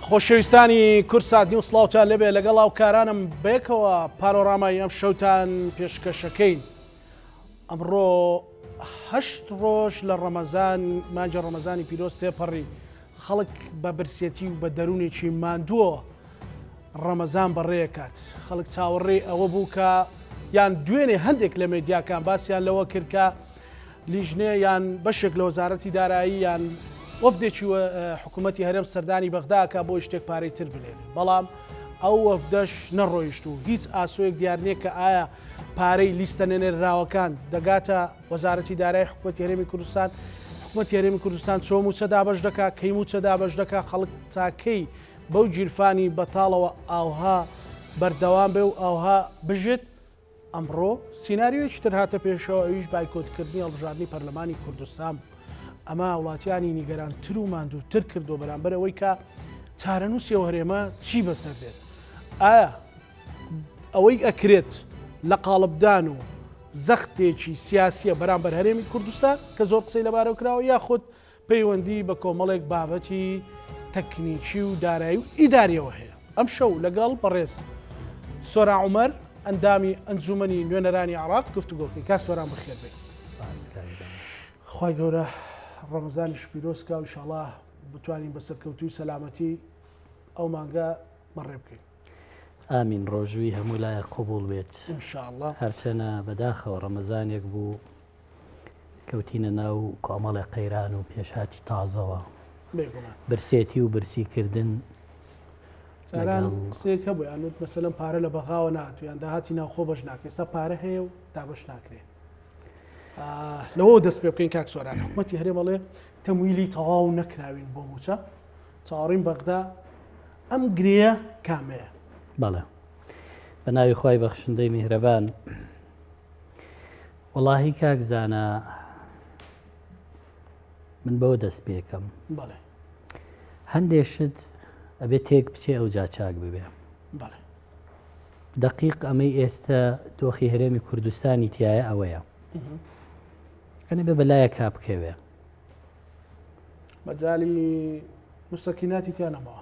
خۆشەویستانی کورسات نیو سڵاوتان لەبێ لەگەڵ هاوکارانم بێکەوە پانۆرامای ئەم شەوتان پێشکەشەکەین. ئەمڕۆ 8 ڕۆژ لە ڕەمەزان مانجە ڕەمەزانی پیرۆز تێپەڕی خەڵک بە برسێتی و بە دەروونێکی ماندووە ڕەمەزان بەڕێکات. خەڵک چاوەڕێ ئەوە بوو کە یان دوێنێ هەندێک لە مێدیاکان باسییان لەوە کردکە لیژنێ یان بەشێک لە وەزارەتی دارایی یان وەفدێکی حکوومەتی هەرێم سەردانی بەغداکە بۆ شتێک پارەی تر بنێن، بەڵام ئەو وەفدەش نەڕۆیشت و هیچ ئاسۆیەک دیار نییە کە ئایا پارەی لیستە نێنێراوەکان دەگاتە وەزارەتی دارایی حکوومەتی هەرێمی کوردستان. حکوومەتی هەرێمی کوردستان چۆم و چەدا بەش دەکات، کەیم و چەدا بەش دەکات، خەڵک تاکەی بەو گیرفانی بەتاڵەوە ئاوها بەردەوام بێ و ئاوها بژێت. ئەمڕۆ سیناریۆیەکی تر هاتە پێشەوە، ئەویش بایکۆتکردنی هەڵبژاردننی پەرلەمانی کوردستان. ئەمە وڵاتیانی نیگەرانتر و ماندووتر کردو بەرامبەر ئەوەی کە چارەنووسیەوە هەرێمە چی بەسەر دێت. ئایا ئەوەی ئەکرێت لە قاڵبدان و زەختێکی سیاسیە بەرامبەر هەرێمی کوردستان کە زۆر قسەی لەبارەوە کراوە، یاخود پەیوەندی بە کۆمەڵێک بابەتی تەکنیکی و دارایی و ئیداریەوە هەیە. ئەم شەو لەگەڵ بەڕێز سۆرا عومەر ئەندامی ئەنجومەنی نوێنەرانی عێراق گفتوگۆکەین. کا سۆران بەخێر بێت. خوای گەورە ڕەمەزانیش پیرۆزکە و ئینشاڵڵا بتوانین بە سەرکەوتوی سەلامەتی ئەو مانگە بەڕێ بکەین. ئامین. ڕۆژووی هەموو لایەک قوبوڵ بێت ئینشاءڵڵا. هەرچەنە بەداخەوە ڕەمەزانێک بوو کەوتینە ناو کۆمەڵی قەیران و پێشهاتی تازەوە برسێتی و برسیکردن. ساران قسەیەکە بوو یانوت مەسەلەن پارە لە بەغاوە نهاتوو یان داهاتی ناوخۆ بەش ناکرێت، ئێستا پارە هەیە و دابەش ناکرێت. لەوە دەست پێ بکەین کاک سۆران. حکوومەتی هەرێمەڵێ تەمویلی تەواو نەکراوین بۆ موچە چاوەڕین بەغدا، ئەم گرەیە کامەیە؟ بەڵێ، بە ناوی خوای بەخشندەی میهرەبان. وەڵاهی کاک زانە من بەوە دەست پێکەم، بەڵێ هەندێشت ئەبێت تێک بچێ ئەو جا چاک ببێ. بەڵێ دقیق ئەمەی ئێستا دۆخی هەرێمی کوردستانی تایە ئەوەیە ئەنێ بێ بەلایە کا بکەوێ مەجای مستەکیناتی تیانەمەوە.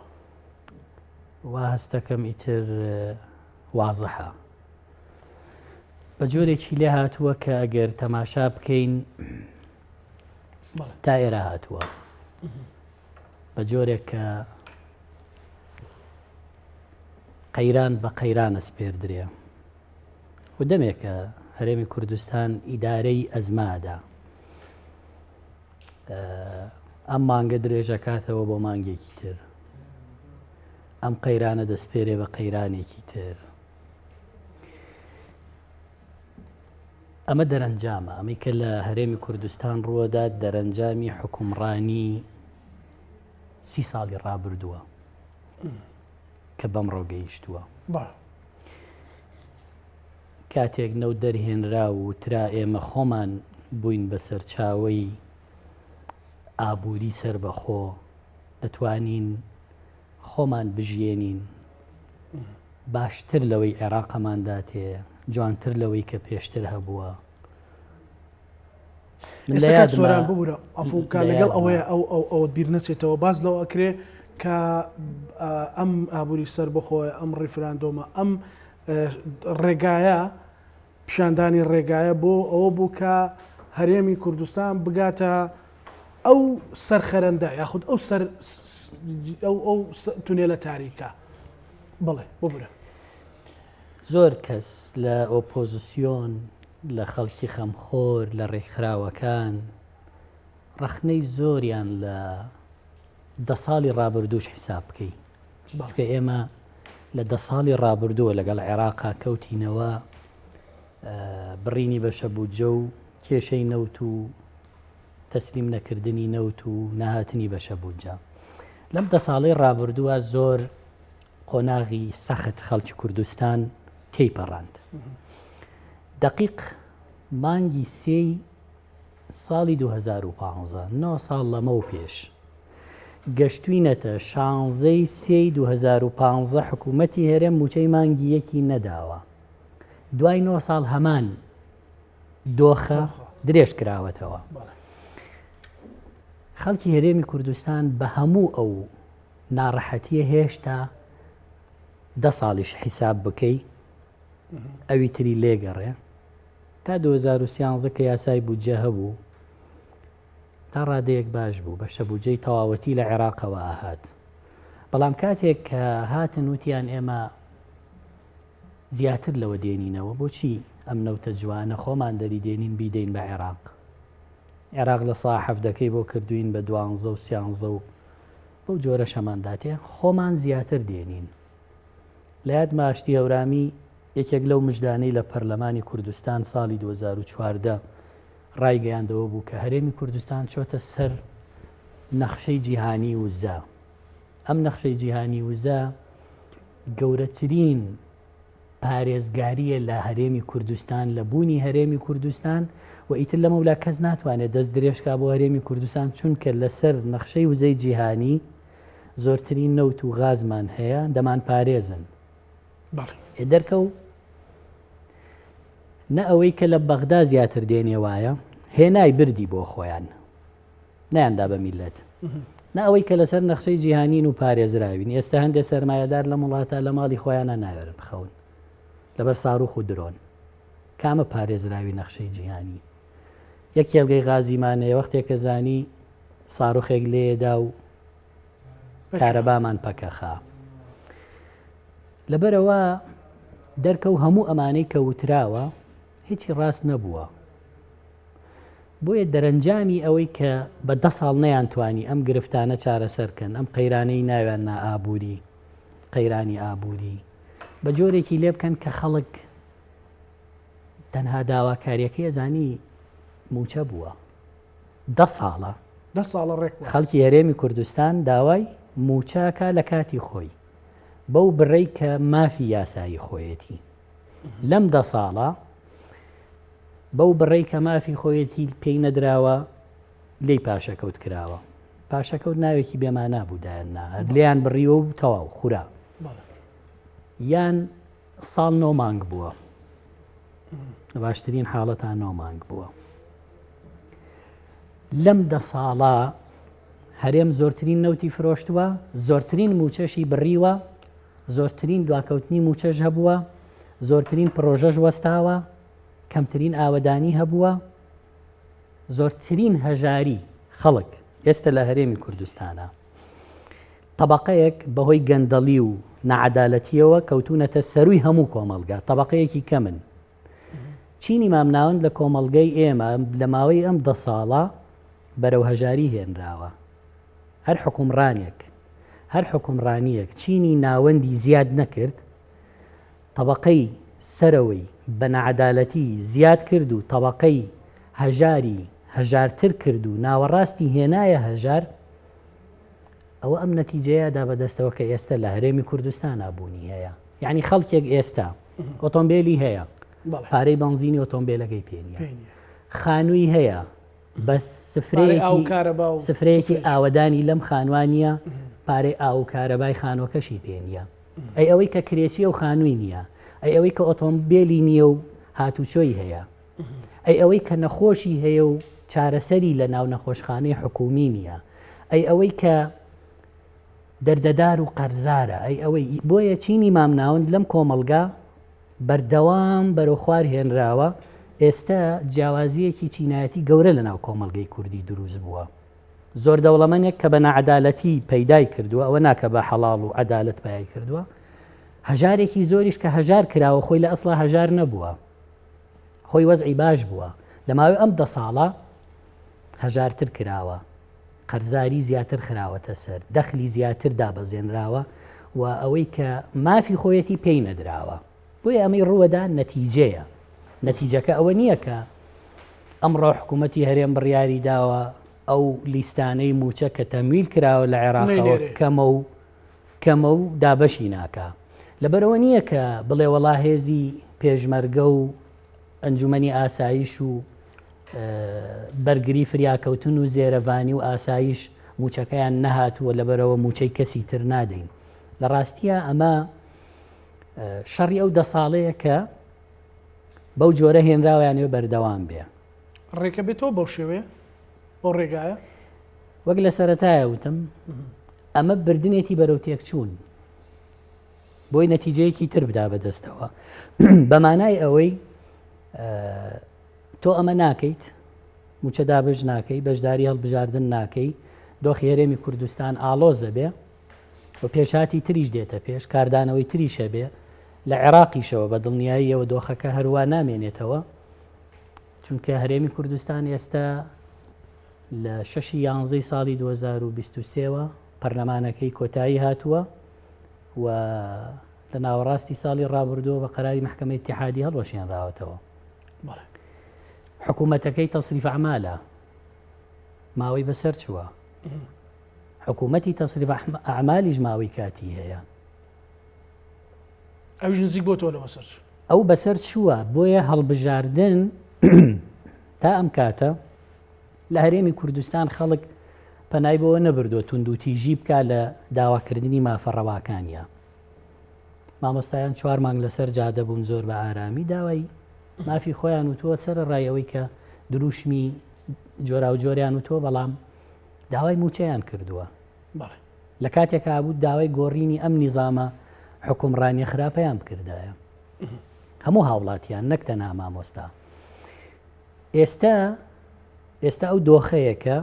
وا هەستەکەم ئیتر وازەحە بە جۆرێکی لێ هاتووە کە ئەگەر تەماشا بکەین تا ئێرە هاتووە بە جۆرێک کە قەیران بە قەیرانە سپێردرێ و دەمێکە هەرێمی کوردستان ئیدارەی ئەزمادا ئەم مانگە درێژەکاتەوە بۆ مانگێکی تر، ئەم قەیرانە دەستپێرێ بە قەیرانێکی تر. ئەمە دەرەنجامە، ئەمەی کە لە هەرێمی کوردستان ڕووەدا دەرەنجامی حکومڕانی 30 ساڵی ڕابردووە کە بەم ڕۆگەیشتووە. کاتێک نەو دەرهێنرا و ترا ئێمە خۆمان بووین بە سەرچاوەی ئابووری سربەخۆ، دەتوانین خۆمان بژێنین باشتر لەوەی عێراقەماندا تێ، جوانتر لەوەی کە پێشتر هەبووە. سۆران ببوورە ئەفوکە لەگەڵ ئەوەیە ئەو بیر نەچێتەوە باز لەوە ئەکرێ کە ئەم ئابووری سربەخۆی ئەم ڕیفراندۆمە ئەم ڕێگایە پیشاندانی ڕێگایە بۆ ئەوە بوو کە هەرێمی کوردستان بگاتە ئەو سەرخەرەندە یاخود ئەو تونێلە تاریکە. بڵێ ببورە. زۆر کەس لە ئۆپۆزیسیۆن، لە خەڵکی خەمخۆر، لە ڕێکخراوەکان ڕەخنەی زۆریان لە 10 ساڵی ڕابردووش حیساب بکەی، چکە ئێمە لە 10 ساڵی ڕابردووە لەگەڵ عێراقا کەوتینەوە بڕینی بەشە بوو جە و کێشەی نەوت و تەسلیم نەکردنی نەوت و ناهاتنی بەشە بووجا. لەم 10 ساڵەی ڕابردووە زۆر قۆناغی سەخت خەڵکی کوردستان تێیپەڕاند. دقیق مانگی 3 ساڵی 2015 9 ساڵ لەمە و پێش گەشتوینەتە 16 3 2015 حکوومەتی هەرێم موچەی مانگی یەکی نەداوە. دوای 9 ساڵ هەمان دۆخە درێژ کراوەتەوە. خەڵکی هەرێمی کوردستان بە هەموو ئەو ناڕەحەتیە هێشتا 10 ساڵیش حیساب بکەی ئەوی تری لێگەڕێ تا 2013 کە یاسای بودجە هەبوو تا ڕادەیەک باش بوو بە شەبوجەی تەواوەتی لە عێراقەوە ئاهات بەڵام کاتێک کە هاتن وتیان ئێمە زیاتر لەوە دێنینەوە بۆچی ئەم نەوتە جوانە خۆمان دەری دێنین بیدەین بە عێراق لە سا حەفدەکەی بۆ کردوین بە 12 و 13 و بەو جۆرە شەمانداتێ خۆمان زیاتر دێنین لە یاد ماشتی هەورامی یەکێک لەو مژدانەی لە پەرلەمانی کوردستان ساڵی 2014 ڕایگەیاندەوە بوو کە هەرێمی کوردستان چۆتە سەر نەخشەی جیهانی وزە ئەم نەخشەی جیهانی وزە گەورەترین پارێزگاریە لە هەرێمی کوردستان لە بوونی هەرێمی کوردستان و ئیتر لە مەولا کەس ناتوانێت دەست درێژکا بۆ هەرێمی کوردستان چونکە لەسەر نەخشەی وزەی جیهانی زۆرترین نەوت و غازمان هەیە دەمان پارێزن دەرکەو نە ئەوەی کە لە بەغدا زیاتر دێنێ وایە هێنای بردی بۆ خۆیان نەیاندا بە میلەت نە ئەوەی کە لەسەر نەخشەی جیهانین و پارێزراوین ئێستا هەندێک سەرمایەدار لە وڵاتە لە ماڵی خۆیانە ناوێرن بخەون لەبەر ساڕوخ و درۆن کامە پارێزراوی نەخشەی جیهانی یەک کێڵگەی غازیمانەیە وەختێکە زانی ساڕوخێک لێدا و کارەبامان پەکەخا لەبەرەوە دەرکەو هەموو ئەمانەی کە وتراوە هیچی ڕاست نەبووە بۆیە دەرەنجامی ئەوەی کە بە 10 ساڵ نەیانتوانی ئەم گرفتانە چارەسەرکەن ئەم قەیرانەی ناویان نا ئابووری قەیرانی ئابووری بە جۆرێکی لێ بکەن کە خەڵک تەنها داواکاریەکەی زانی موچە بووە 10 ساڵە 10 ساڵە ڕێک خەڵکی هەرێمی کوردستان داوای موچاکە لە کاتی خۆی بەو بڕێی کە مافی یاسایی خۆیەتی لەم 10 ساڵە بەو بڕێی کە مافی خۆیەتی پێی نەدراوە لێی پاشەکەوت کراوە پاشەکەوت ناوێکی بێمانە بوودایاننا لیان بڕیوە و تەواو خورا یان ساڵ 9 مانگ بووە باشترین حاڵەتان 9 مانگ بووە لەم 10 ساڵە هەرێم زۆرترین نەوتی فرۆشتووە زۆرترین موچەشی بڕیوە زۆرترین دواکەوتنی موچەش هەبووە زۆرترین پرۆژەش وەستاوە کەمترین ئاوەدانی هەبووە زۆرترین هەژاری خەڵک ئێستا لە هەرێمی کوردستانە طبقەیەک بەهۆی گەندەڵی و نەعەدالەتیەوە کەوتونەتە سەرووی هەموو کۆمەڵگا طبقەیەکی کەمن چینی مامناون لە کۆمەڵگەی ئێمە لە ماوەی ئەم 10 ساڵە بەرەو هەژاری هێنراوە هەر حکومڕانیەک چینی ناوەندی زیاد نەکرد طبقەی سەرەوەی بە نەعەدالەتی زیاد کرد و طبقەی هەژاری هەژارتر کرد و ناوەڕاستی هێنایە هەژار ئەوە ئەم نەتیجەیەدا بەدەستەوە کە ئێستا لە هەرێمی کوردستان ئابوونی هەیە یعنی خەڵکێک ئێستا ئۆتۆمبیلی هەیە پارەی بەنزینی ئۆتۆمبیلەکەی پێ نییە خانووی هەیە بەس سفرەیەکی ئاوەدانی لەم خانوانیە پارەی ئاو کارەبای خانوەکەشی پێ نییە ئەی ئەوەی کە کرێچی و خانووی نییە ئەی ئەوەی کە ئۆتۆمبیلی نییە و هاتوچۆی هەیە ئەی ئەوەی کە نەخۆشی هەیە و چارەسەری لە ناو نەخۆشخانەی حکومی نییە ئەی ئەوەی کە دەردەدار و قەرزارە ئەی ئەوەی بۆیە چینی مامناوند لەم کۆمەڵگا بەردەوام بەرەو خوار هێنراوە ئێستا جیاوازیەکی چینایەتی گەورە لە ناو کۆمەڵگەی کوردی دروست بووە زۆر دەوڵەمەندێک کە بە نەعەدالەتی پەیدای کردووە ئەوە ناکە بە حەڵاڵ و عەدالەت پەیای کردووە هەژارێکی زۆریش کە هەژار کراوە خۆی لە ئەسڵا هەژار نەبووە خۆی وەزعی باش بووە لە ماوەی ئەم 10 ساڵە هەژارتر کراوە قەرزاری زیاتر خراوەتە سەر دەخلی زیاتر دابەزێنراوە و ئەوەی کە مافی خۆیەتی پێی نەدراوە بۆیە ئەمەی ڕووەدا نەتیجەیە نەتیجەکە ئەوە نییە کە ئەمڕۆ حکوومەتی هەرێم بڕیاری داوە ئەو لیستانەی موچە کە تەمویل کراوە لە عێراقەوە کەمە و دابەشی ناکە لەبەرەوە نییە کە بڵێ وەڵا هێزی پێشمەرگە و ئەنجومەنی ئاسایش و بەرگری فریاکەوتن و زێرەڤانی و ئاسایش موچەکەیان نەهاتووە لەبەرەوە موچەی کەسی تر نادەین لە ڕاستیە ئەمە شەڕی ئەو 10 ساڵەیە کە بەو جۆرە هێنراویانەوە بەردەوام بێ ڕێکە بێتەوە بەو شێوەیە بۆ ڕێگایە وەک لە سەرەتایە وتم ئەمە بردنێتی بەرەو تێکچوون بۆی نەتیجەیەکی تر بدا بەدەستەوە بەمانای ئەوەی تۆ ئەمە ناکەیت موچە دابش ناکەی بەشداری هەڵبژاردن ناکەی دۆخی هەرێمی کوردستان ئالۆزە بێ و پێشاتی تریش دێتە پێش کاردانەوەی تریشە بێ لە عێراقیشەوە بە دڵنیاییەوە دۆخەکە هەروە نامێنێتەوە چونکە هەرێمی کوردستان ئێستا لە 6 ساڵی 2023ەوە پەرلەمانەکەی کۆتایی هاتووە و لە ناوەڕاستی ساڵی ڕابردووە بە قەراری محکەمەی اتحادی هەڵوەشێنراوەتەوە حکوومەتەکەی تەصریف ئەعمالە ماوەی بەسەر چووە حکوومەتی تەصریف ئەعمالیش ماوەی کاتی هەیە ئەویش نزیک بۆ تۆ لە بەسەر ئەو بەسەر چووە بۆیە هەڵبژاردن تا ئەم کاتە لە هەرێمی کوردستان خەڵک پەنای بەوە نەبردۆ تونند و تیژی بکە لە داواکردنی مافەڕەواکانیە مامۆستایان 4 مانگ لەسەر جادە بوون زۆر بە ئارامی داوای مافی خۆیان وتووە سەر ڕایەوەی کە دروشمی جۆرا و جۆریان وتۆ بەڵام داوای موچەیان کردووە لە کاتێکا بوو داوای گۆڕینی ئەم نیزامە حکومڕانی خراپەیان بکردایە هەموو هاوڵاتیان نەک تەنها مامۆستا ئێستا ئەو دۆخەیەکە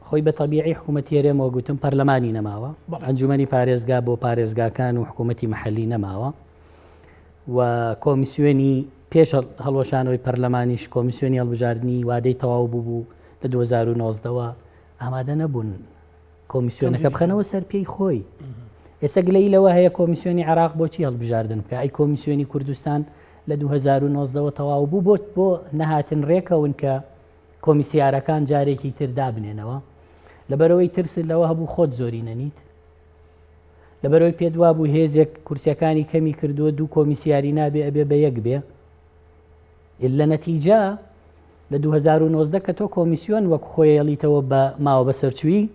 خۆی بە تەبیعی حکوومەتی هەرێمەوە گوتم پەرلەمانی نەماوە ئەنجومەنی پارێزگا بۆ پارێزگاکان و حکوومەتی مەحەلی نەماوە و کۆمیسیۆنی پێش هەڵوەشانەوەی پەرلەمانیش کۆمیسیۆنی هەڵبژاردننی وادەی تەواو بوو لە 2019ەوە ئامادە نەبوون کۆمیسیۆنەکە بخەنەوە سەر پێی خۆی ئێستا گلەی لەوە هەیە کۆمیسیۆنی عراق بۆچی هەڵبژاردن بکە ئەی کۆمیسیۆنی کوردستان لە 2019ەوە تەواو بوو بۆ نەهاتن ڕێکەون کە کۆمیسیارەکان جارێکی تر دابنێنەوە لەبەرەوەی ترس لەوە هەبوو خۆت زۆری نەنیت لەبەرەوەی پێدوا بوو هێزێک کورسیەکانی کەمی کردووە دوو کۆمیسیاری نابێ ئەبێ بە یەک بێ لە نەتیجە لە 2019 کە تۆ کۆمیسیۆن وەک خۆی هێڵیتەوە بە ماوە بەسەرچووی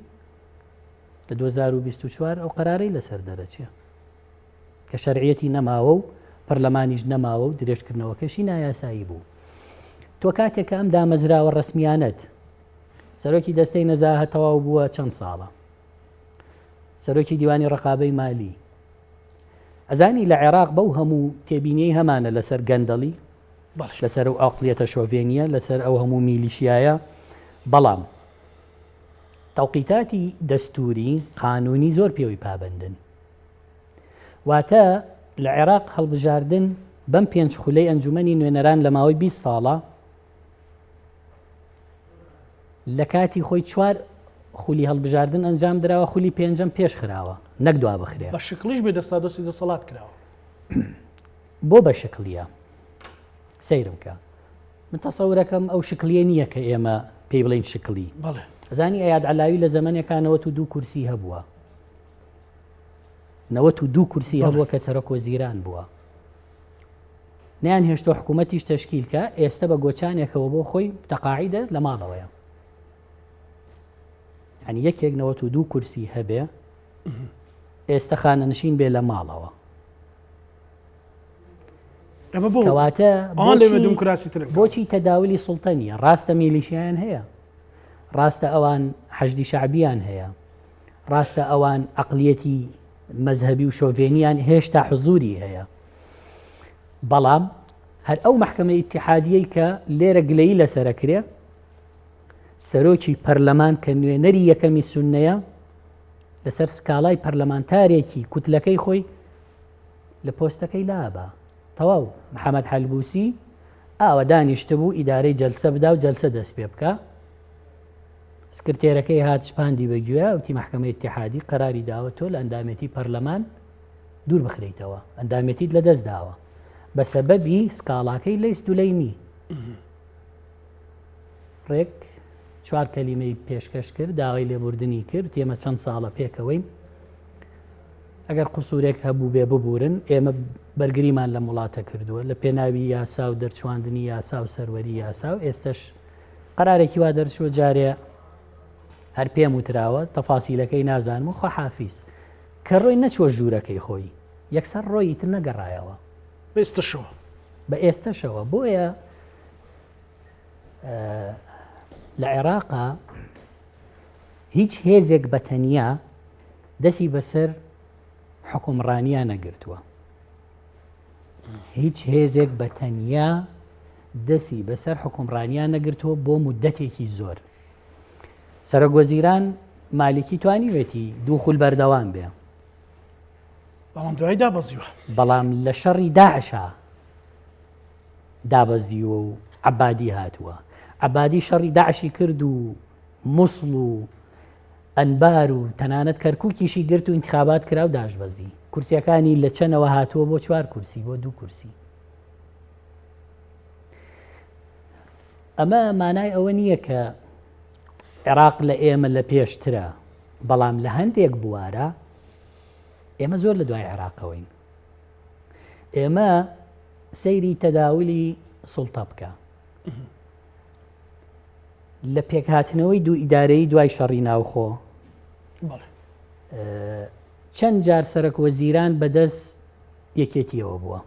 لە 2024 ئەو قەرارەی لەسەر دەرەچێ کە شەرعیەتی نەماوە و پەرلەمانیش نەماوە و درێژکردنەوەکەشی نایاسایی بوو تۆ کاتێکە ئەم دامەزراوە ڕسمیانەت سەرۆکی دەستەی نەزاهەت تەواو بووە چەند ساڵە سەرۆکی دیوانی ڕقابەی مالی ئەزانی لە عێراق بەو هەموو تێبینیەی هەمانە لەسەر گەندەڵی لەسەر ئەو ئاقلیەتە شۆڤێنیە لەسەر ئەو هەموو میلیشیایە بەڵام تەوقیتاتی دەستوری قانونی زۆر پێوەی پابندن واتە لە عێراق هەڵبژاردن بەم 5 خولەی ئەنجومەنی نوێنەران لە ماوەی 20 ساڵە لە کاتی خۆی 4 خولی هەڵبژاردن ئەنجام درراوە خولی 5ەم پێش خراوە نەک دوا بخرێ بە شکلیش بێ دەستا دۆسی دەسەڵات کراوە بۆ بە شکلیە سەیرم کە من تەسەورەکەم ئەو شکلیە نییە کە ئێمە پێی بڵین شکلی ئەزانی ئەیاد علاوی لە زەمانێکا 92 کورسی هەبووە 92 کورسی هەبووە کە سەرۆک وەزیران بووە نیان هێشتۆ حکوومەتیش تەشکیلکە ئێستا بە گۆچانێکەوە بۆ خۆی تەقاعیدە لە ماڵەوەیە ینی یەکێک 92 کورسی هەبێ ئێستا خانەنشین بێ لە ماڵەوە کەواتە بۆچی تەداولی سوڵتەنیە ڕاستە میلیشیان هەیە ڕاستە ئەوان حەشدی شعبیان هەیە ڕاستە ئەوان عەقلیەتی مەزهەبی و شۆڤێنیان هێشتا حزوری هەیە بەڵام هەر ئەو محکەمەی ئیتیحادیەی کە لێرە گلەیی لەسەرەکرێ سەرۆکی پەرلەمان کە نوێنەری یەکەمی سوننەیە لەسەر سکاڵای پەرلەمانتارێکی کوتلەکەی خۆی لە پۆستەکەی لابە تەواو محەممەد حەلبوسی ئاوە دانیشتە بوو ئیدارەی جەلسە بدا و جەلسە دەست پێ بکە سکرتێرەکەی هات شپاندی بەگوێ وتی محکەمەی اتحادی قەراری داوە تۆ لە ئەندامەتی پەرلەمان دوور بخرێتەوە ئەندامەتیت لە دەست داوە بە سەبەبی سکاڵاکەی لەیست و لەیمی ڕێک 4 کەلیمەی پێشکەش کرد داوای لێبوردنی کرد ئێمە چەند ساڵە پێکەوەی ئەگەر قسوورێک هەبوو بێ ببورن ئێمە بەرگریمان لە وڵاتە کردووە لە پێناوی یاسا و دەرچواندنی یاسا و سەروەری یاسا و ئێستش قەرارێکی وا دەرچووە جارێ هەر پێم وتراوە تەفاسیلەکەی نازانم و خەحافیز کە ڕۆی نەچوە ژوورەکەی خۆی یەکسەر ڕۆی تر نەگەڕایەوە ئێستشەوە بە ئێستەشەوە بۆیە لە عێراقا هیچ هێزێک بەتەنیا دەستی بەسەر حکومڕانیە نەگرتووە. هیچ هێزێک بەتەنیا دەستی بەسەر حکومڕانیە نەگرتووە بۆ مودەتێکی زۆر. سەرۆکوەزیران مالیکی توانیوێتی دوو خول بەردەوام بێ، بەڵام دوای دابەزیوە. بەڵام لە شەڕی داعشا دابەزیوە و عەبادی هاتووە. عەبادی شەڕی داعشی کرد و موسڵ و ئەنبار و تەنانەت کەرکووکیشی گرت و انتخابات کرا و داشبەزی. کورسیەکانی لە چەنەوە هاتووە بۆ 4 کورسی بۆ 2 کورسی. ئەمە مانای ئەوە نییە کە عێراق لە ئێمە لە پێشترە، بەڵام لە هەندێک بوارە ئێمە زۆر لە دوای عێراقەوەین. ئێمە سەیری تەداولی سوڵتە بکە لە پێکهاتنەوەی دوو ئیدارەی دوای شەڕی ناوخۆ. چەند جار سەرۆکوەزیران بەدەست یەکێتیەوە بووە،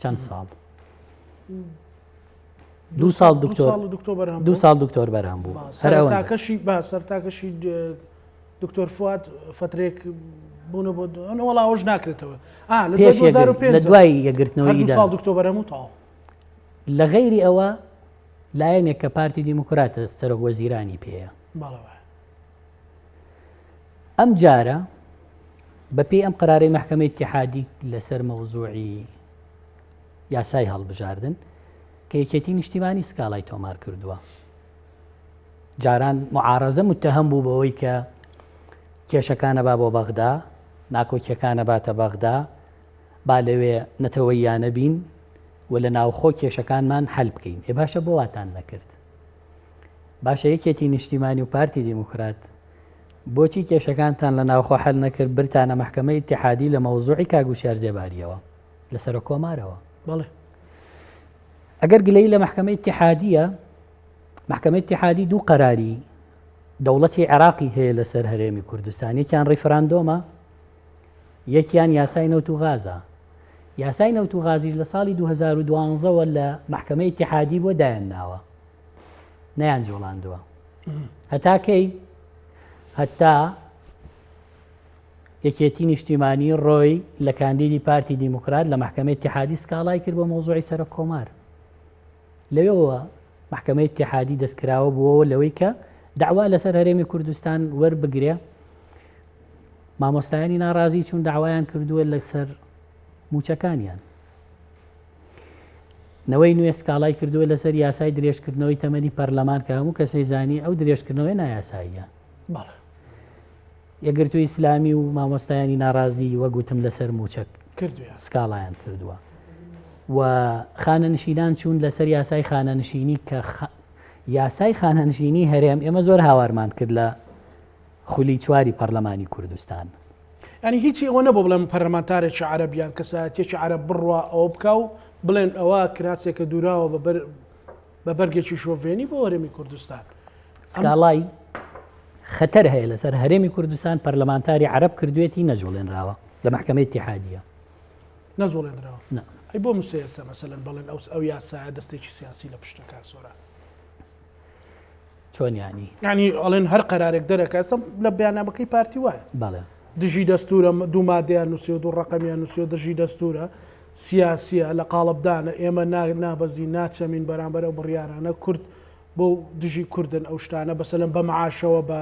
چەند ساڵ، 2 ساڵ دکتۆر بەرهەم بوو. سەرتاکەشی دکتۆر فواد فترێک بوونە بۆ وەڵا ئەوش ناکرێتەوە لە دوای یەگرتنەوەی ساڵ دکتۆر بەرهەم و تاو. لە غەیری ئەوە لایەنێک کە پارتی دیموکراتە سەرۆکوەزیرانی پێیە. ئەم جارە بەپێی ئەم قەرارەی مەحکەمەی ئیتیحادی لەسەر مەوزوعی یاسای هەڵبژاردن کە یەکێتی نیشتیمانی سکاڵای تۆمار کردووە. جاران معارەزە متتەهەم بوو بەوەی کە کێشەکانە با بۆ بەغدا، ناکۆکیەکانە باتە بەغدا، با لەوێ نەتەوەییانە بین و لە ناوخۆ کێشەکانمان هەل بکەین. باشە بۆ واتان نەکرد. باشە یەکێتی نیشتیمانی و پارتی دیموکرات بۆچی کێشەکانتان لە ناوخۆ هەل نەکرد برتانە مەحکەمەی ئیتیحادی لە مەوزوعی کاگوشار زێباریەوە لەسەر کۆمارەوە. ئەگەر گلەی لە مەحکەمەی ئیتیحادیە، مەحکەمەی ئیتیحادی دوو قەراری دەوڵەتی عێراقی هەیە لەسەر هەرێمی کوردستان. یەکیان ڕیفراندۆمە، یەکیان یاسای نەوت و غازە. یاسای نەوت و غازیش لە ساڵی 2012ەوە لە مەحکەمەی ئیتیحادی بۆ دایانناوە، نەیان جۆڵاندووە. هەتاکەی هەتا یەکێتی نیشتیمانی ڕۆی لە کاندیدی پارتی دیموکرات لە مەحکەمەی ئیتیحادی سکاڵای کرد بۆ مەوزوعی سەرۆک کۆمار. لەوێەوە مەحکەمەی ئیتیحادی دەستکراوە بووەوە لەوەی کە داوا لەسەر هەرێمی کوردستان وەربگرێ. مامۆستایانی ناڕازی چون داوایان کردووە لەسەر موچەکانیان. نەوەی نوێ سکاڵای کردووە لەسەر یاسای درێژکردنەوەی تەمەنی پەرلەمان کە هەموو کەسەی زانی ئەو درێژکردنەوەی نایاساییە. یەکگرتووی ئیسلامی و مامۆستایانی ناڕازی وەگوتم لەسەر موچەک سکاڵایان کردووە و خانەنشینان چوون لەسەر یاسای خانەنشینی کە یاسای خانەنشینی هەرێم ئێمە زۆر هاوارمان کرد لە خولی چواری پەرلەمانی کوردستان. ینی هیچی ئەوە نەبوو بڵێم پەرلەمانتارێکی عەرەبیان کەسایەتێکی عەرەب بڕوا ئەوە بکە و بڵێن ئەوە کراسێکە دووراوە بە بەرگێکی شۆڤێنی بۆ هەرێمی کوردستان. سکاڵای خەتەر هەیە لەسەر هەرێمی کوردستان پەرلەمانتاری عەرەب کردوێتی نەجوڵێنراوە لە مەحکەمەی ئیتیحادیە. نەجوڵێنراوە. ئەی بۆ مسێسە مەسەلەن بڵێن ئەو یاسایە دەستێکی سیاسی لە پشتەکە سۆرە. چۆن ینی؟ ینی ئەڵێن هەر قەرارێک دەرەکەسم لە بەیاننامەکەی پارتی وایە. بەڵێ. دژی دەستورە دوو مادەیان نووسێ و دوو ڕقەمیان نووسێ و دژی دەستورە سیاسیە لە قاڵبدانە ئێمە نابەزی ناچەمین بەرامبەر ئەو بڕیارانە کورد بۆ دژی کوردن ئەو شتانە بەسەلەن بە معاشەوە بە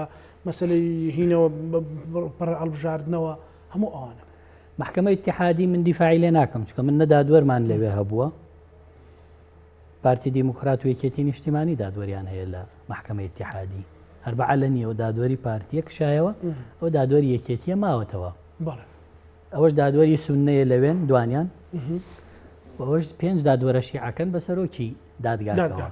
مەسلەی هینەوە هەڵبژاردنەوە هەموو ئەوانە. محکمەی ئیتیحادی من دیفاعی لێ ناکەم چونکە من نەدادوەرمان لەوێ هەبووە. پارتی دیموکرات و یەکێتی نیشتیمانی دادوەریان هەیە لە محکمەی ئیتیحادی. هەربەعە لە نییە و دادوەری پارتیە کشایەوە ئەو دادوەری یەکێتیە ماوەتەوە. ئەوەش دادوەری سوننەیە لەوێن دوانیان ئەوەش 5 دادوەرە شیعەکەن بەسەرۆکی دادگاکەوە.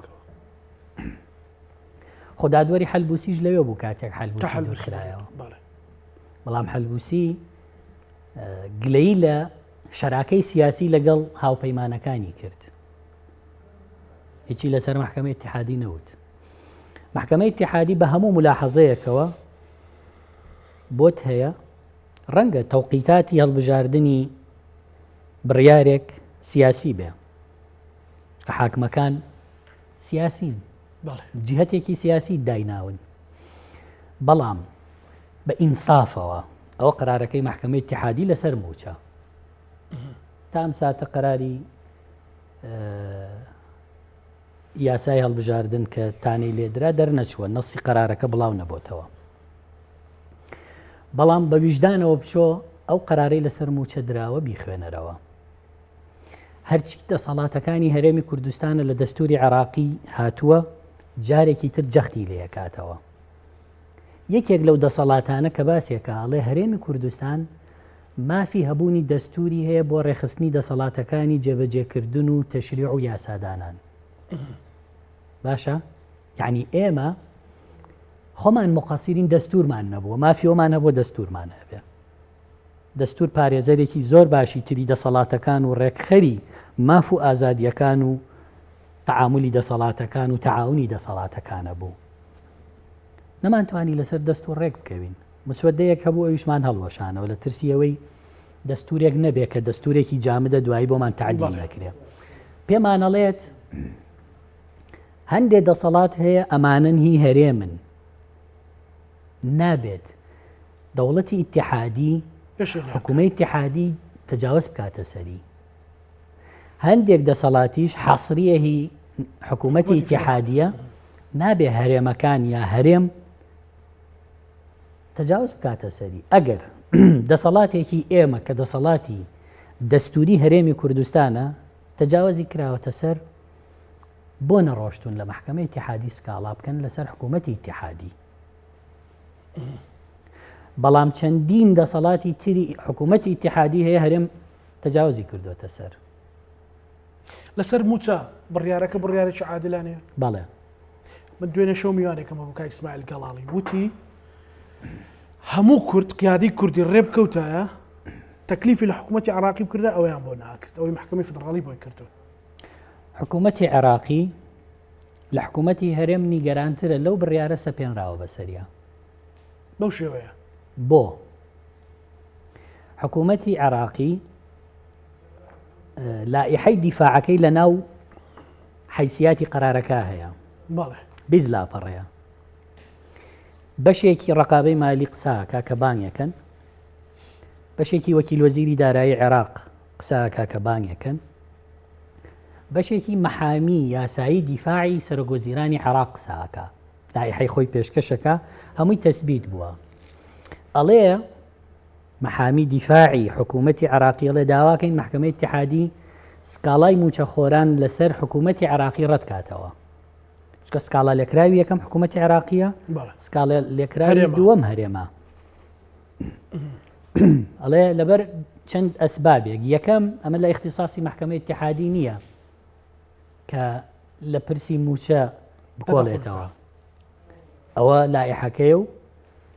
خۆ دادوەری حەلبوسیش لەوێ بوو کاتێک حەلبوسی دوورکرایەوە. بەڵام حەلبوسی گلەیی لە شەراکەی سیاسی لەگەڵ هاوپەیمانەکانی کرد. هیچی لەسەر محکمەی ئیتیحادی نەوت. محکمەی ئیتیحادی بە هەموو ملاحەزەیەکەوە بۆت هەیە ڕەنگە تەوقیتاتی هەڵبژاردننی بڕیارێک سیاسی بێ کە حاکمەکان سیاسین جهتێکی سیاسی دایناون. بەڵام بە ئینسافەوە ئەوە قرارەکەی محکمەی اتحادی لەسەر موچە تا ئەم ساتە قەراری یاسای هەڵبژاردن کە تانەی لێدرا دەرنەچووە نەسی قەرارەکە بڵاو نەبووتەوە بەڵام بە ویژدانەوە بچۆ ئەو قەرارەی لەسەر موچە دراوە بیخوێنەرەوە هەرچی دەسەڵاتەکانی هەرێمی کوردستانە لە دەستوری عێراقی هاتووە جارێکی تر جەختی لێکاتەوە یەکێک لەو دەسەڵاتانە کە باسێکە ئەڵێ هەرێمی کوردستان مافی هەبوونی دەستوری هەیە بۆ ڕێخستنی دەسەڵاتەکانی جێبەجێکردن و تەشریع و یاسادانان باشە یعنی ئێمە خۆمان مقاسیرین دەستورمان نەبووە مافیۆمان هەبووە دەستورمان هەبێ دەستور پارێزەرێکی زۆر باشی تری دەسەڵاتەکان و ڕێکخەری ماف و ئازادیەکان و تعاملی دەسەڵاتەکان و تعاونی دەسەڵاتەکانە بوو نەمانتوانی لەسەر دەستور ڕێک بکەوین مسودەیەک هەبوو ئەویشمان هەڵوەشانەوە لە ترسیەوەی دەستورێک نەبێت کە دەستورێکی جامدە دوایی بۆمان تعدیل نەکرێ پێمانەڵێت هەندێک دەسەڵات هەیە ئەمانن هی هەرێمن نابێت دەوڵەتی ئیتیحادی حکوومەتی ئیتیحادی تەجاوز بکاتە سەری هەندێک دەسەڵاتیش حەسریە هی حکوومەتی ئیتیحادیە نابێ هەرێمەکان یا هەرێم تەجاوز بکاتە سەری ئەگەر دەسەڵاتێکی ئێمە کە دەسەڵاتی دەستوری هەرێمی کوردستانە تەجاوزی کراوەتە سەر بۆ نەڕۆشتون لە محکمەی ئیتیحادی سکاڵا بکەن لەسەر حکوومەتی ئیتیحادی بەڵام چەندین دەسەڵاتی تری حکوومەتی ئیتیحادی هەیە هەرێم تەجاوزی کردوتە سەر لەسەر موچە بڕیارەکە بڕیارێکی عادلانەیە بەڵێ من دوێنێ شەو میوانێکەمە بکای ئیسماعیل گەڵاڵی وتی هەموو کورد قیادی کوردی ڕێبکەوتایە تەکلیفی لە حکوومەتی عێراقی بکردە ئەویان بۆ ناکرد ئەوەی محکمەی فدراڵی بۆی کردوون حکوومەتی عێراقی لە حکوومەتی هەرێم نیگەرانترە لەو بڕیارە سەپێنراوە بەسەریە بەو شێوەیە بۆ حکوومەتی عێراقی لائحەی دیفاعەکەی لە ناو حیسیاتی قەرارەکە هەیە بەڵێ بیز لاپەڕەیە بەشێکی ڕقابەی مالی قساکە کە بانگەکەن بەشێکی وەکیل وەزیری دارایی عێراق قساکە کە بانگەکەن بەشێکی مەحامی یاسایی دیفاعی سەرۆکوەزیرانی عێراق قساکە لایحەی خۆی پێشکەشەکە هەمووی تەسبیت بووە ئەڵێ مەحامی دیفاعی حکوومەتی عێراقی ئەڵێ داواکەین محکمەی اتحادی سکاڵای موچەخۆران لەسەر حکوومەتی عێراقی ڕەت کاتەوە چکە سکاڵا لێکراوی یەکەم حکوومەتی عێراقیە سکاڵا لێکراوی دووەم هەرێمە ئەڵێ لەبەر چەند ئەسبابێک یەکەم ئەمە لە اختصاصی محکمەی اتحادی نییە کە لە پرسی موچە بکۆڵێتەوە ئەوە لایحەکەی و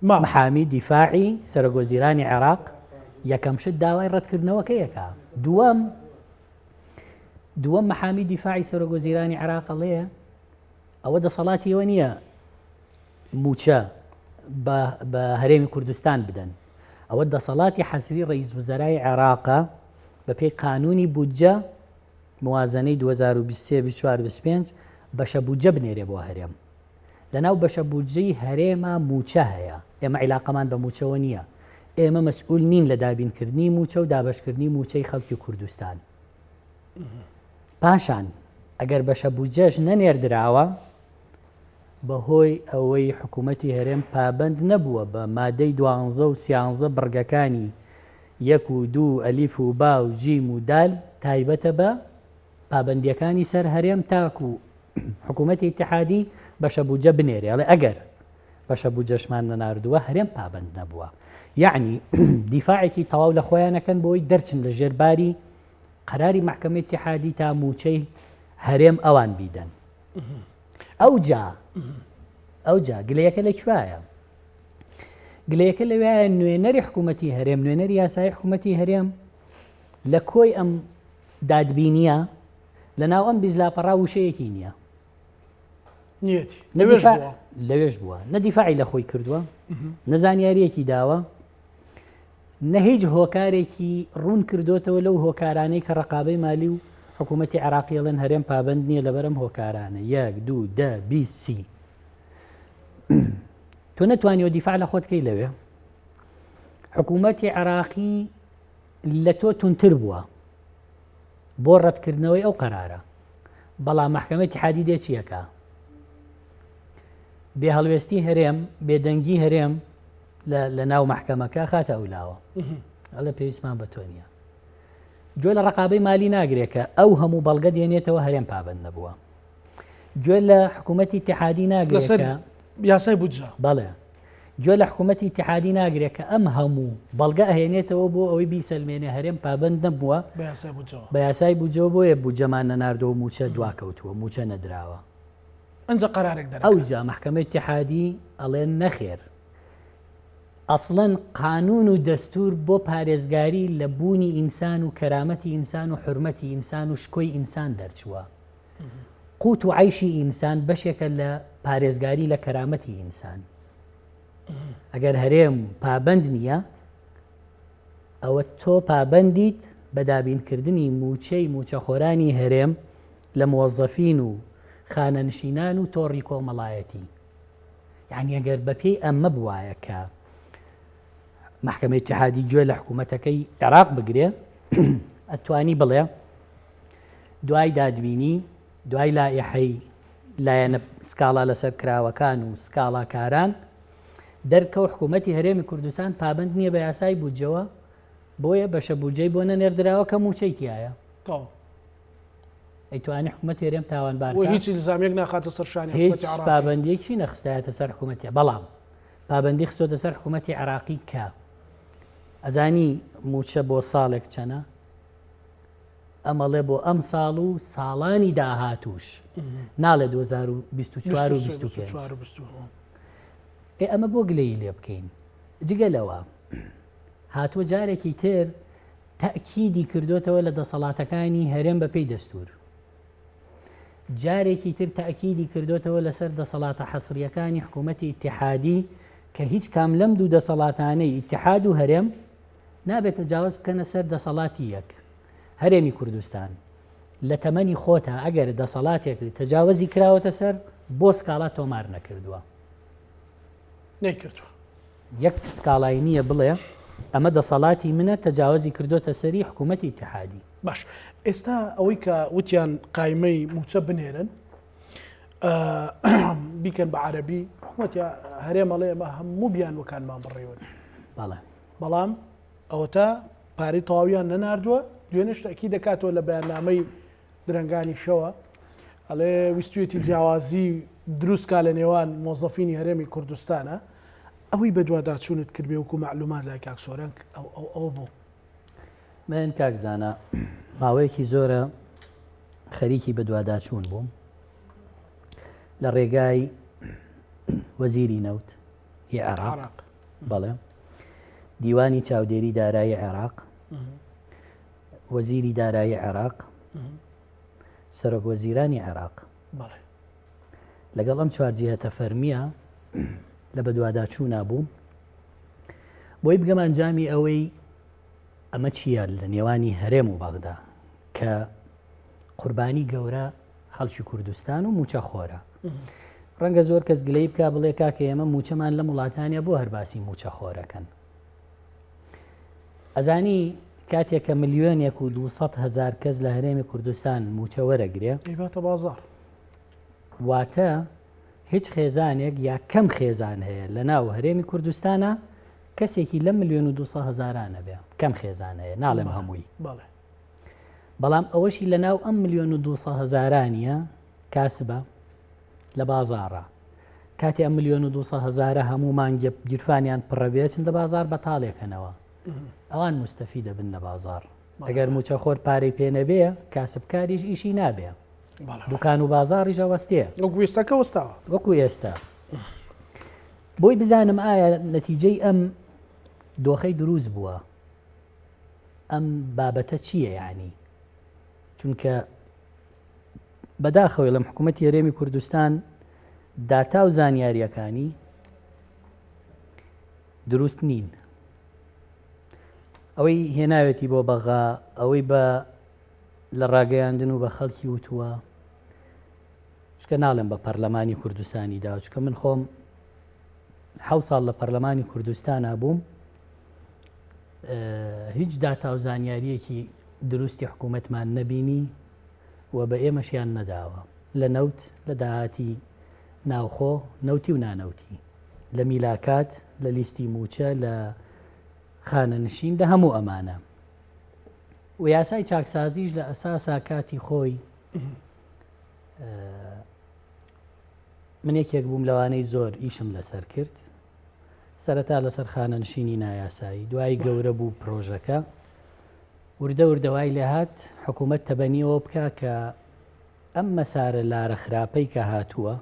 محامی دیفاعی سەرۆکوەزیرانی عێراق یەکەم شت داوای ڕەتکردنەوەکەیەکە دووەم محامی دیفاعی سەرۆکوەزیرانی عێراق ئەڵێ ئەوە دەسەڵاتیەوە نییە موچە بە هەرێمی کوردستان بدەن ئەوە دەسەڵاتی حەسری ڕئیس وزەرای عێراقە بە پێی قانونی بودجە موازنەی 2023-24-25 بەشە بودجە بنێرێ بۆ هەرێم لەناو بەشە بودجەی هەرێمە موچە هەیە ئێمە عیلاقەمان بە موچەوە نییە ئێمە مەسئول نین لە دابینکردنی موچە و دابشکردنی موچەی خەڵکی کوردستان پاشان ئەگەر بەشە بودجەش نەنێردراوە بەهۆی ئەوەی حکوومەتی هەرێم پابند نەبووە بە مادەی 12 و 13 بڕگەکانی 1 و 2 ئەلیف و با و جیم و دال تایبەتە بە پابندیەکانی سەر هەرێم تاکو حکوومەتی اتحادی بەشە بودجە بنێرێ ئەڵێ ئەگەر بەشە بودجەشمان نەناردووە هەرێم پابند نەبووە یعنی دیفاعێکی تەواو لە خۆیانەکەن بۆی دەرچن لە ژێرباری قەراری محکمەی اتحادی تا موچەی هەرێم ئەوان بیدەن ئەوجا گلەیەکە لەکوایە گلەیەکە لەوایە نوێنەری حکوومەتی هەرێم نوێنەری یاسای حکوومەتی هەرێم لە کۆی ئەم دادبینیە لە ناو ئەم بیزلاپەڕا وشەیەکی نییە لەوێش بووە نەدیفاعی لە خۆی کردووە نەزانیاریەکی داوە نە هیچ هۆکارێکی ڕوون کردوتەوە لەو هۆکارانەی کە ڕقابەی مالی و حکوومەتی عێراقیڵێن هەرێم پابند نییە لەبەرم هۆکارانە 1 2 10 20 30 تۆ نەتوانیەوە دیفاع لە خۆت بکەی لەوێ حکوومەتی عێراقی لە تۆ تونتر بووە بۆ ڕەتکردنەوەی ئەو قەرارە، بەڵام محکەمەی اتحادی دێ چیەکە؟ بێ هەڵوێستی هەرێم بێدەنگی هەرێم لە ناو محکەمەکە خاتە ئەولاوە ئەڵە پێویستمان بە تۆ نییە. گوێ لە ڕقابەی مالی ناگرێت کە ئەو هەموو بەڵگە دێنێتەوە هەرێم پابند نەبووە. گوێ لە حکوومەتی اتحادی ناگرێت کە یاسای بودجە بەڵێ گوێ لە حکوومەتی اتحادی ناگرێت کە ئەم هەموو بەڵگە ئەهێنێتەوە بۆ ئەوەی بیسەلمێنێ هەرێم پابند نەبووە بە یاسای بودجەوە بۆیە بودجەمان نەناردەوە موچە دواکەوتووە موچە نەدراوە. ئەنجە قەرارێک دەرا ئەوجا محکەمەی اتحادی ئەڵێن نەخێر ئەسڵەن قانون و دەستور بۆ پارێزگاری لە بوونی ئینسان و کەرامەتی ئینسان و حرمەتی ئینسان و شکۆی ئینسان دەرچووە. قوت و عیشی ئینسان بەشێکە لە پارێزگاری لە کەرامەتی ئینسان. ئەگەر هەرێم پابند نییە ئەوە تۆ پابندیت بە دابینکردنی موچەی موچەخۆرانی هەرێم لە موەزەفین و خانەنشینان و تۆڕی کۆمەڵایەتی. یعنی ئەگەر بەپێی ئەمە بوایە کە محکەمەی اتحادی گوێ لە حکوومەتەکەی عێراق بگرێ ئەتوانی بڵێ دوای دادبینی دوای لایحەی لایەنە سکاڵا لەسەر کراوەکان و سکاڵا کاران دەرکەوت حکوومەتی هەرێمی کوردستان پابند نییە بە یاسای بودجەوە بۆیە بەشە بودجەی بۆ نەنێردراوە کە موچەی تایە ئەیتوانی حکوومەت هەرێم تاوانبار هیچ الزامێک ناخاتە سەر شانی هیچ پابندیەکی نەخستایەتە سەر حکوومەتی، بەڵام پابندی خستۆتە سەر حکوومەتی عێراقی کە ئەزانی موچە بۆ ساڵێک چەنە ئەمەڵێ بۆ ئەم ساڵ و ساڵانی داهاتوش ناڵێ 2024 و 25 ئەمە بۆ گلەی لێ بکەین. جگەلەوە هاتووە جارێکی تر تەکیدی کردوتەوە لە دەسەڵاتەکانی هەرێم بەپێی دەستور، جارێکی تر تەکیدی کردوتەوە لەسەر دەسەڵاتە حەسریەکانی حکوومەتی اتحادی کە هیچ کام لەم دوو دەسەڵاتانەی اتحاد و هەرێم نابێت تەجاوز بکەنە سەر دەسەڵاتی یەک. هەرێمی کوردستان لە تەمەنی خۆتە ئەگەر دەسەڵاتێک تەجاوزی کراوەتە سەر بۆ سکاڵا تۆمار نەکردووە نەیکردووە یەک سکاڵای نییە بڵێ ئەمە دەسەڵاتی منە تەجاوزی کردوتە سەری حکوومەتی اتحادی. باش ئێستا ئەوەی کە وتیان قایمەی موچە بنێرن بیکەن بە عەرەبی حکوومەتی هەرێمەڵێ ئەمە هەموو بیانوەکانمان بڕێون بەڵێ بەڵام ئەوە تا پارەی تەواویان نەناردووە دوێنێش تەکی دەکاتەوە لە بەیاننامەی درەنگانی شەوە ئەڵێ ویستویەتی جیاوازی دروستکا لە نێوان مۆزەفینی هەرێمی کوردستانە ئەوەی بەدواداچوونت کرد بێ وەکو معلومات لای کاک سۆران ئەوە بوو. من کاکزانە ماوەیەکی زۆرە خەریکی بەدواداچوون بووم لە ڕێگای وەزیری نەوت هی عێراق بەڵێ دیوانی چاودێری دارایی عێراق وەزیری دارایی عێراق سەرۆک وەزیرانی عێراق لەگەڵ ئەم چوارجیهەتە فەرمیە لە بەدواداچوو نابووم بۆی بگەم ئەنجامی ئەوەی ئەمە چیە لە نێوانی هەرێم و بەغدا کە قوربانی گەورە خەڵکی کوردستان و موچە خۆرە. ڕەنگە زۆر کەس گلەی بکە بڵێ کاکە ئێمە موچەمان لە وڵاتانە بۆ هەرباسی موچە خۆرەکەن. ئەزانی کاتێک کە 1,200,000 کەس لە هەرێمی کوردستان موچە وەرەگرێ ئیباتە بازار واتە هیچ خێزانێک یا کەم خێزان هەیە لە ناو هەرێمی کوردستانە کەسێکی لە 1,200,000 بێ کەم خێزان هەیە ناڵێم هەمووی بەڵام ئەوەشی لە ناو ئەم 1,200,000 کاسبە لە بازاڕە کاتی ئەم 1,200,000 هەموو مانگە گیرفانیان پڕەبێتن لە بازار بەتاڵێکەنەوە ئەوان مستەفی دەبن لە بازار. ئەگەر موچە خۆر پارەی پێ نەبێ کاسبکاریش ئیشی نابێ دوکان و بازاڕیش ئەوەستەیە وەکوێستەکە وەستاوە وەکو ئێستا. بۆی بزانم ئایا نەتیجەی ئەم دۆخەی دروست بووە ئەم بابەتە چییە یعنی چونکە بەداخەوەی لەم حکوومەتی هەرێمی کوردستان داتا و زانیاریەکانی دروست نین. ئەوەی هێناوێتی بۆ بەغا ئەوەی بە لە ڕاگەیاندن و بە خەڵکی وتووە چکە ناڵێم بە پەرلەمانی کوردستانی دا چکە من خۆم 7 ساڵ لە پەرلەمانی کوردستانە بووم هیچ داتا و زانیاریەکی دروستی حکوومەتمان نەبینی و بە ئێمەشیان نەداوە لە نەوت لە داهاتی ناوخۆ نەوتی و نانەوتی لە میلاکات لە لیستی موچە لە خانەنشین لە هەموو ئەمانە و یاسای چاکسازیش لە ئەساسا کاتی خۆی من یەکێک بووم لەوانەی زۆر ئیشم لەسەر کرد سەرەتا لەسەر خانەنشینی نایاسایی دوای گەورە بوو پرۆژەکە وردە وردەوای لێ هات حکوومەت تەبەنیەوە بکە کە ئەم مەسارە لارە خراپەی کە هاتووە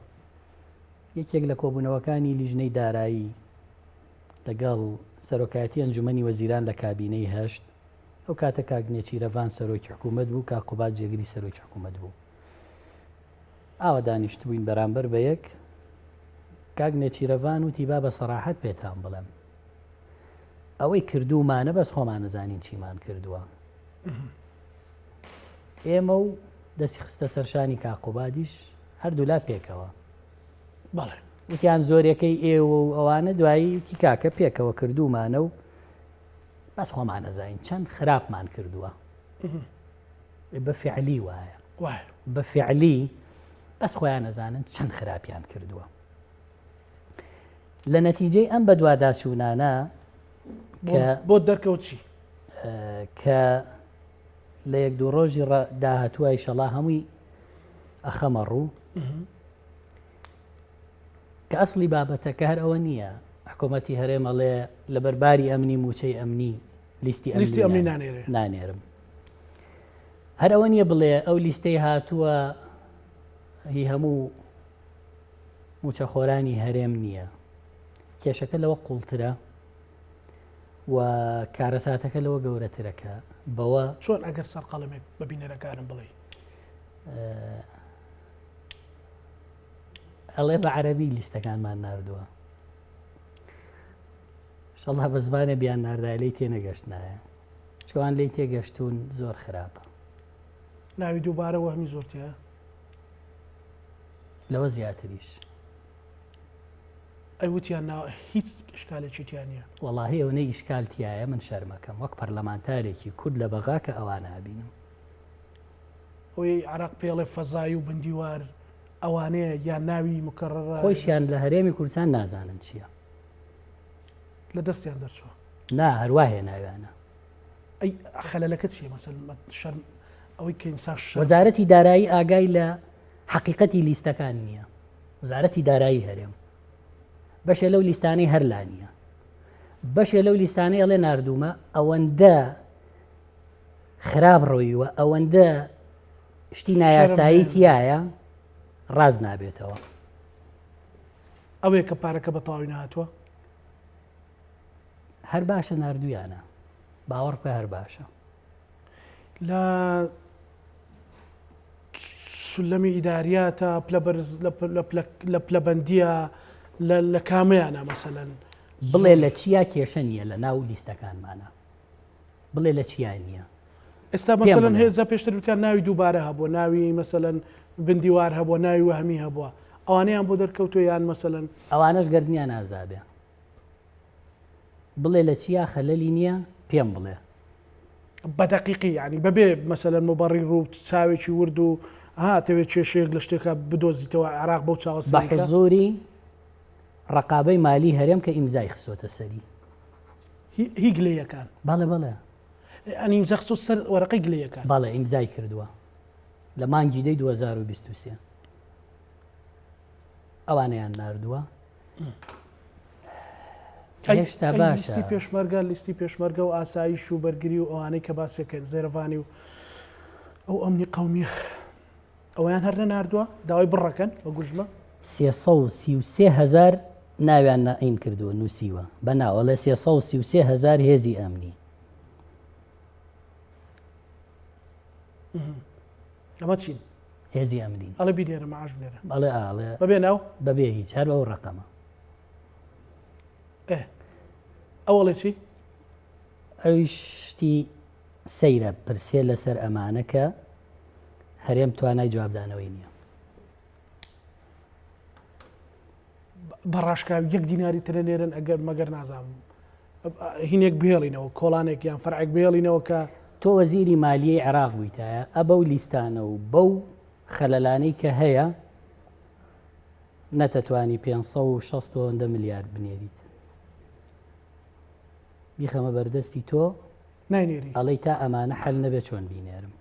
یەکێک لە کۆبوونەوەکانی لیژنەی دارایی لەگەڵ سەرۆکایەتی ئەنجومەنی وەزیران لە کابینەی هەشت ئەو کاتە کاک نێچیرەڤان سەرۆکی حکوومەت بوو کاک قوبات جێگری سەرۆکی حکوومەت بوو ئاوا دانیشت بووین بەرامبەر بە یەک کاک نێچیرەڤان وتی با بە سەراحەت پێتان بڵێم ئەوەی کردومانە بەس خۆمان نەزانین چیمان کردووە ئێمە و دەستی خستە سەرشانی کاک قوبادیش هەردوو لا پێکەوە بەڵێ وتیان زۆرەکەی ئێوە و ئەوانە دوایی وتی کاکە پێکەوە کردومانە و بەس خۆمان نەزانین چەند خراپمان کردووە بە فیعلی وایە بە فیعلی بەس خۆیان نەزانن چەند خراپیان کردووە لە نەتیجەی ئەم بە دوواداچوونانە بۆ دەرکەوت چی کە لە یەک دوو ڕۆژی داهاتووە ئیشەڵا هەمووی ئەخەمە ڕوو کە ئەسڵی بابەتەکە هەر ئەوە نییە حکوومەتی هەرێمەڵێ لە بەرباری ئەمنی موچەی ئەمنی لیستی ئەمنی نانێرم هەر ئەوە نییە بڵێ ئەو لیستەی هاتووە هی هەموو موچەخۆرانی هەرێم نییە کێشەکە لەوە قوڵترە و کارەساتەکە لەوە گەورەترەکە بەوە چۆن ئەگەر سەر قەڵمێک بە بینەرەکانم بڵێ ئەڵێ بە عەرەبی لیستەکانمان ناردووە شەڵا بە زمانە بیان ناردای لی تێنەگەشتنایە چوان لی تێگەشتون زۆر خراپە ناوی دووبارە وەهمی زۆرتیە لەوە زیاتریش ئەیوتیان هیچ شکالێکی تیان نیە وەڵاهی ئەوەی ئیشکالتیایە من شەرمەکەم وەک پەرلەمانتارێکی کورد لە بەغا کە ئەوانە هەبینم ئەوەی عراق پێڵێ فەزای و بندیوار ئەوانەیە یان ناوی مکەڕەرە خۆشیان لە هەرێمی کوردستان نازانن چییە لە دەستیان دەرچووە نا هەروایە ناویانە ئەی خەلەلەکە چیە مەسەل شەرم ئەوەی کە ئینسان وەزارەتی دارایی ئاگای لە حەقیقەتی لیستەکان نییە وەزارەتی دارایی هەرێم بەشێ لەو لیستانەی هەرلا نییە بەشێ لەو لیستانەی ئەڵێ ناردوومە ئەوەندە خراپ ڕۆیوە ئەوەندە شتی نایاسایی تایە ڕاز نابێتەوە ئەوەیە کە پارەکە بە تەواوی نهاتووە هەر باشە نردویانە باوەڕ پێ هەر باشە لە سلەمی ئیداریاتە لە پلەبەندیە لە کامەیانە مەسەلەن بڵێ لە چیا کێشە نییە لە ناو لیستەکانمانە بڵێ لە چیان نییە ئێستا مەسەلەن هێزە پێشتر وتیان ناوی دووبارە هەبووە ناوی مەسەلەن بندیوار هەبووە ناوی وەهمی هەبووە ئەوانەیان بۆ دەرکەوتوە یان مەسەلەن ئەوانەش گەردنیان ئازابێ بڵێ لە چیا خەلەلی نییە پێم بڵێ بە دەقیقی ینی بەبێ مەسەلەن مەبەڕی ڕوو چاوێکی ورد و هاتەوێت کێشەیەک لە شتێکە بدۆزیتەوە عێراق بەو چاوە بە زۆری ڕقابەی مالی هەرێم کە ئیمزای خسۆتە سەری هی گلەیەکان بەڵێ بەڵێ ئەنی ئیمزەخسۆ سەر وەرەقەی گلەیەکان بەڵێ ئیمزای کردووە لە مانگی دەی 2023 ئەوانەیان ناردووە هێشتا باشە لیستی پێشمەرگە لیستی پێشمەرگە و ئاسایش و بەرگری و ئەوانەی کە باسێکە زێرەڤانی و ئەو ئەمنی قەومیە ئەویان هەر نەناردووە داوای بڕەکەن بە گوژمە 333,000 ناویان نائین کردووە نووسیوە بە ناوەڵێ 333,000 هێزی ئەمنی ئەمە چین هێزی ئەمنی ئەڵێ بیدێرە مەعاش بێرە بەڵێ ئاڵێ بەبێ ناو بەبێ هیچ هەر بەو ڕقەمە ئەوڵێ چی ئەوی شتی سەیرە پرسێ لەسەر ئەمانەکە هەرێم توانای جوابدانەوەی نییە بەڕاشکاوی 1 دیناری ترە نێرن ئەگەر مەگەر نازانم هینێک بهێڵینەوە کۆڵانێک یان فەرعێک بهێڵینەوە کە تۆ وەزیری مالیەی عێراق بوویتایە ئەبە و لیستانە و بەو خەلەلانەی کە هەیە نەتەتوانی 560 ملیار بنێریت بیخەمە بەردەستی تۆ ناینێری ئەڵەی تا ئەمانە حەل نەبێت چۆن بینێرم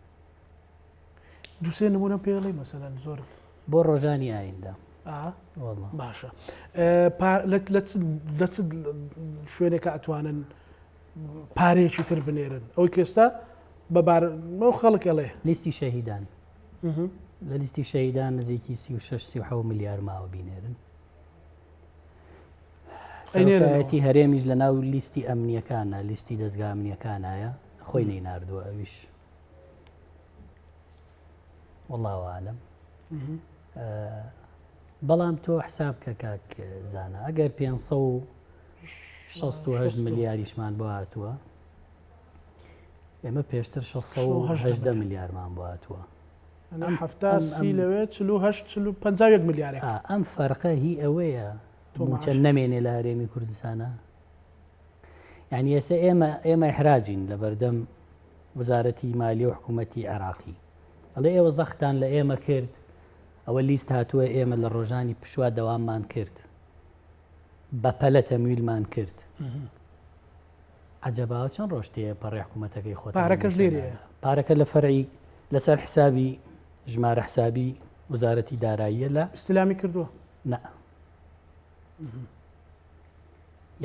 دووسێ نمونە پێڵی مەسەلەن زۆر بۆ ڕۆژانی ئایندا وەڵڵا باشە لە چ شوێنێکە ئەتوانن پارێکی تر بنێرن ئەوەی کێستا بەبارەوە خەڵک ئەڵێ لیستی شەهیدان لە لیستی شەهیدان نزیکی 36 ملیار ماوە بینێرن سەرۆکایەتی هەرێمیش لە ناو لیستی ئەمنیەکانە لیستی دەستگا ئەمنیەکانایە خۆی نەیناردووە ئەویش والله عالم بەڵام تۆ حساب کە کاک زانە ئەگەر 568 ملیاریشمان بۆ هاتووە ئێمە پێشتر 680 ملیارمان بۆ هاتووە هەفتا سی لەوێت 51 ملیارێک ئەم فەرقە هی ئەوەیە چەند نەمێنێ لە هەرێمی کوردستانە یعنی ئێستا ئێمە حراجین لە بەردەم وزارەتی مالی و حکوومەتی عێراقی ئەڵێ ئێوە زەختان لە ئێمە کرد ئەوە لیست هاتووە ئێمە لە ڕۆژانی پشوا دەواممان کرد بە پەلە تەمویلمان کرد عەجەباوە چەند ڕۆژتەیە پەڕی حکوومەتەکەی خۆت پارەکەش لێرەیە پارەکە لە فەرعی لەسەر حسابی ژمارە حسابی وزارەتی داراییە لە استلامی کردووە نە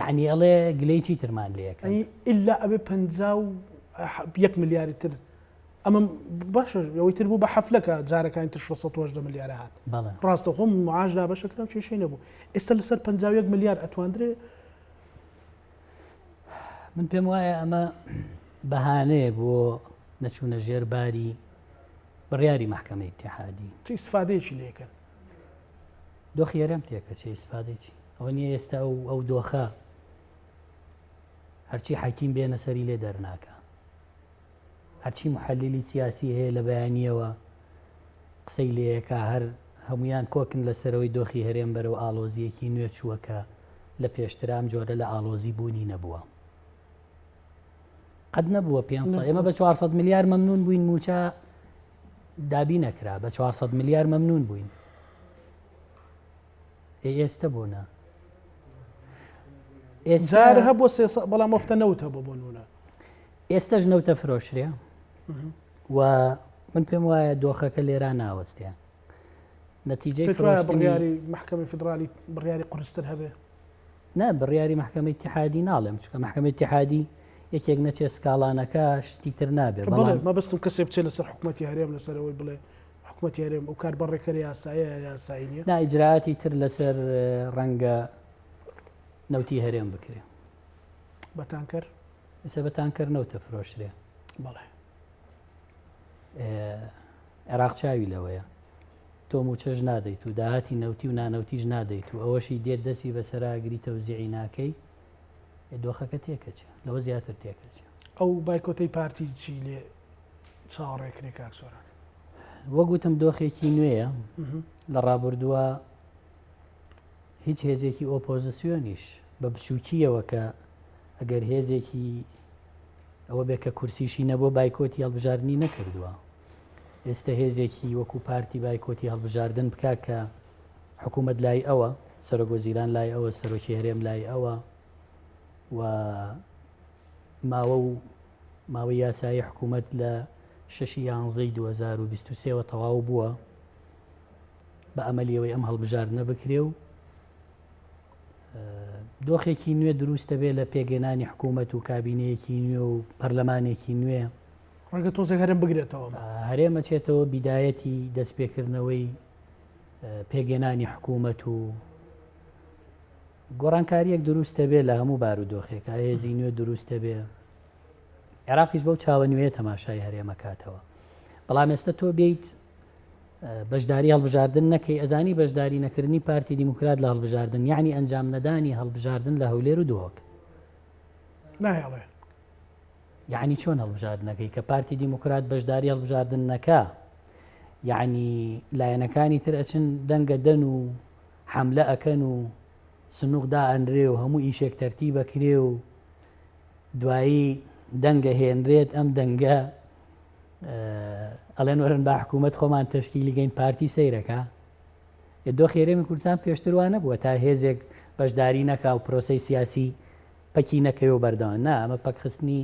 یعنی ئەڵێ گلەی چی ترمان لەیەکە ئللا ئەبێ 51 ملیاری تر ئەمە باشە ئەوەی تر بوو بە حەفلەکە جارەکانی تر 680 ملیارە هات ڕاستە خۆم معاژدا بەشەکرا و کێشەی نەبوو ئێستا لەسەر 51 ملیار ئەتواندرێ من پێم وایە ئەمە بەهانەیە بۆ نەچوونە ژێرباری بڕیاری محکەمەی ئیتیحادی چی ئیسفادەیەکی لێکەن دۆخی هەرێم تێکە چی ئیسفادێکی ئەوە نییە ئێستا ئەو دۆخە هەرچی حەکیم بێنە سەری لێ دەرناکە هەرچی محەلیلی سیاسی هەیە لە بەیانیەوە قسەی لێیەکە هەر هەمویان کۆکن لەسەرەوەی دۆخی هەرێم بەرەو ئاڵۆزیەکی نوێ چووەکە لە پێشترام جۆرە لە ئاڵۆزی بوونی نەبووە قەت نەبووە 500 ئێمە بە 400 ملیار مەمنون بووین موچە دابی نەکرا بە 400 ملیار مەمنون بووین ئێستا بوونا ئێستا هەبوو بەڵام وەختە نەوت هەبوو بۆ نونە ئێستاش نەوتە فرۆشرێ و من پێم وایە دۆخەکە لێرا ناوەستێ نەتیجەی بڕیاری محکەمەی فدرالی بڕیاری قورستر هەبێ نا بڕیاری محکەمەی اتحادی ناڵێم چکە محکەمەی اتحادی یەکێک نەچێ سکاڵانەکە شتی تر نابێت مەبەستم کەسێ بچێت لەسەر حکوومەتی هەرێم لەسەرەوەی بڵێ حکوومەتی هەرێم و کار بەڕێکەری یاسایە یاسایی نیە نا ئیجراعاتی تر لەسەر ڕەنگە نەوتی هەرێم بکرێ بەتانکەر ئێستا بەتانکەر نەوتە فرۆشرێ بەڵێ عێراق چاوی لەوەیە تۆ موچەش نادەیت و داهاتی نەوتی و نانەوتیش نادەیت و ئەوەشی دێت دەستی بەسەراگری تەوزیعی ناکەی دۆخەکە تێکەچێ لەوە زیاتر تێکەچێ ئەو بایکۆتەی پارتی چی لێ چاوەڕێکرێ کاکسۆرە وەگوتم دۆخێکی نوێیە لە ڕابردووە هیچ هێزێکی ئۆپۆزیسیۆنیش بە بچووکیەوە کە ئەگەر هێزێکی ئەوە بێت کە کورسیشی نەبوو بایکۆتی هەڵبژاردننی نەکردووە ئێستا هێزێکی وەکو پارتی بایکۆتی هەڵبژاردن بکە کە حکوومەت لای ئەوە سەرۆکوەزیران لای ئەوە سەرۆکی هەرێم لای ئەوە و ماوەی یاسایی حکوومەت لە 6/11/2023 تەواو بووە بە ئەمەلیەوەی ئەم هەڵبژاردنە بکرێ و دۆخێکی نوێ دروستە بێ لە پێگەێنانی حکوومەت و کابینەیەکی نوێ و پەرلەمانێکی نوێ ڕەنگە تۆزێک هەرێم بگرێتەوە هەرێمە چێتەوە بیدایەتی دەستپێکردنەوەی پێگەێنانی حکوومەت و گۆڕانکاریەک دروستە بێ لە هەموو بارودۆخێک هێزی نوێ دروستە بێ عێراقیش بەو چاوە نوێ تەماشای هەرێمە کاتەوە بەڵام ئێستا تۆ بیت بەشداری هەڵبژاردن نەکەی ئەزانی بەشداری نەکردنی پارتی دیموکرات لە هەڵبژاردن یعنی ئەنجام نەدانی هەڵبژاردن لە هەولێر و دۆک نایڵێ یعنی چۆن هەڵبژاردنەکەی کە پارتی دیموکرات بەشداری هەڵبژاردن نەکا یعنی لایەنەکانی تر ئەچن دەنگە دەن و حەملە ئەکەن و سنووقدا ئەنرێ و هەموو ئیشێک تەرتیب بەکرێ و دوایی دەنگە هێنرێت ئەم دەنگە ئەڵێن وەرن با حکوومەت خۆمان تەشکیلی گەین پارتی سەیرەکە دۆ خێرەمی کوردستان پێشتروانە بووە تا هێزێک بەشداری نەکا و پرۆسەی سیاسی پەکی نەکەی و بەردەوام نا ئەمە پەکخستنی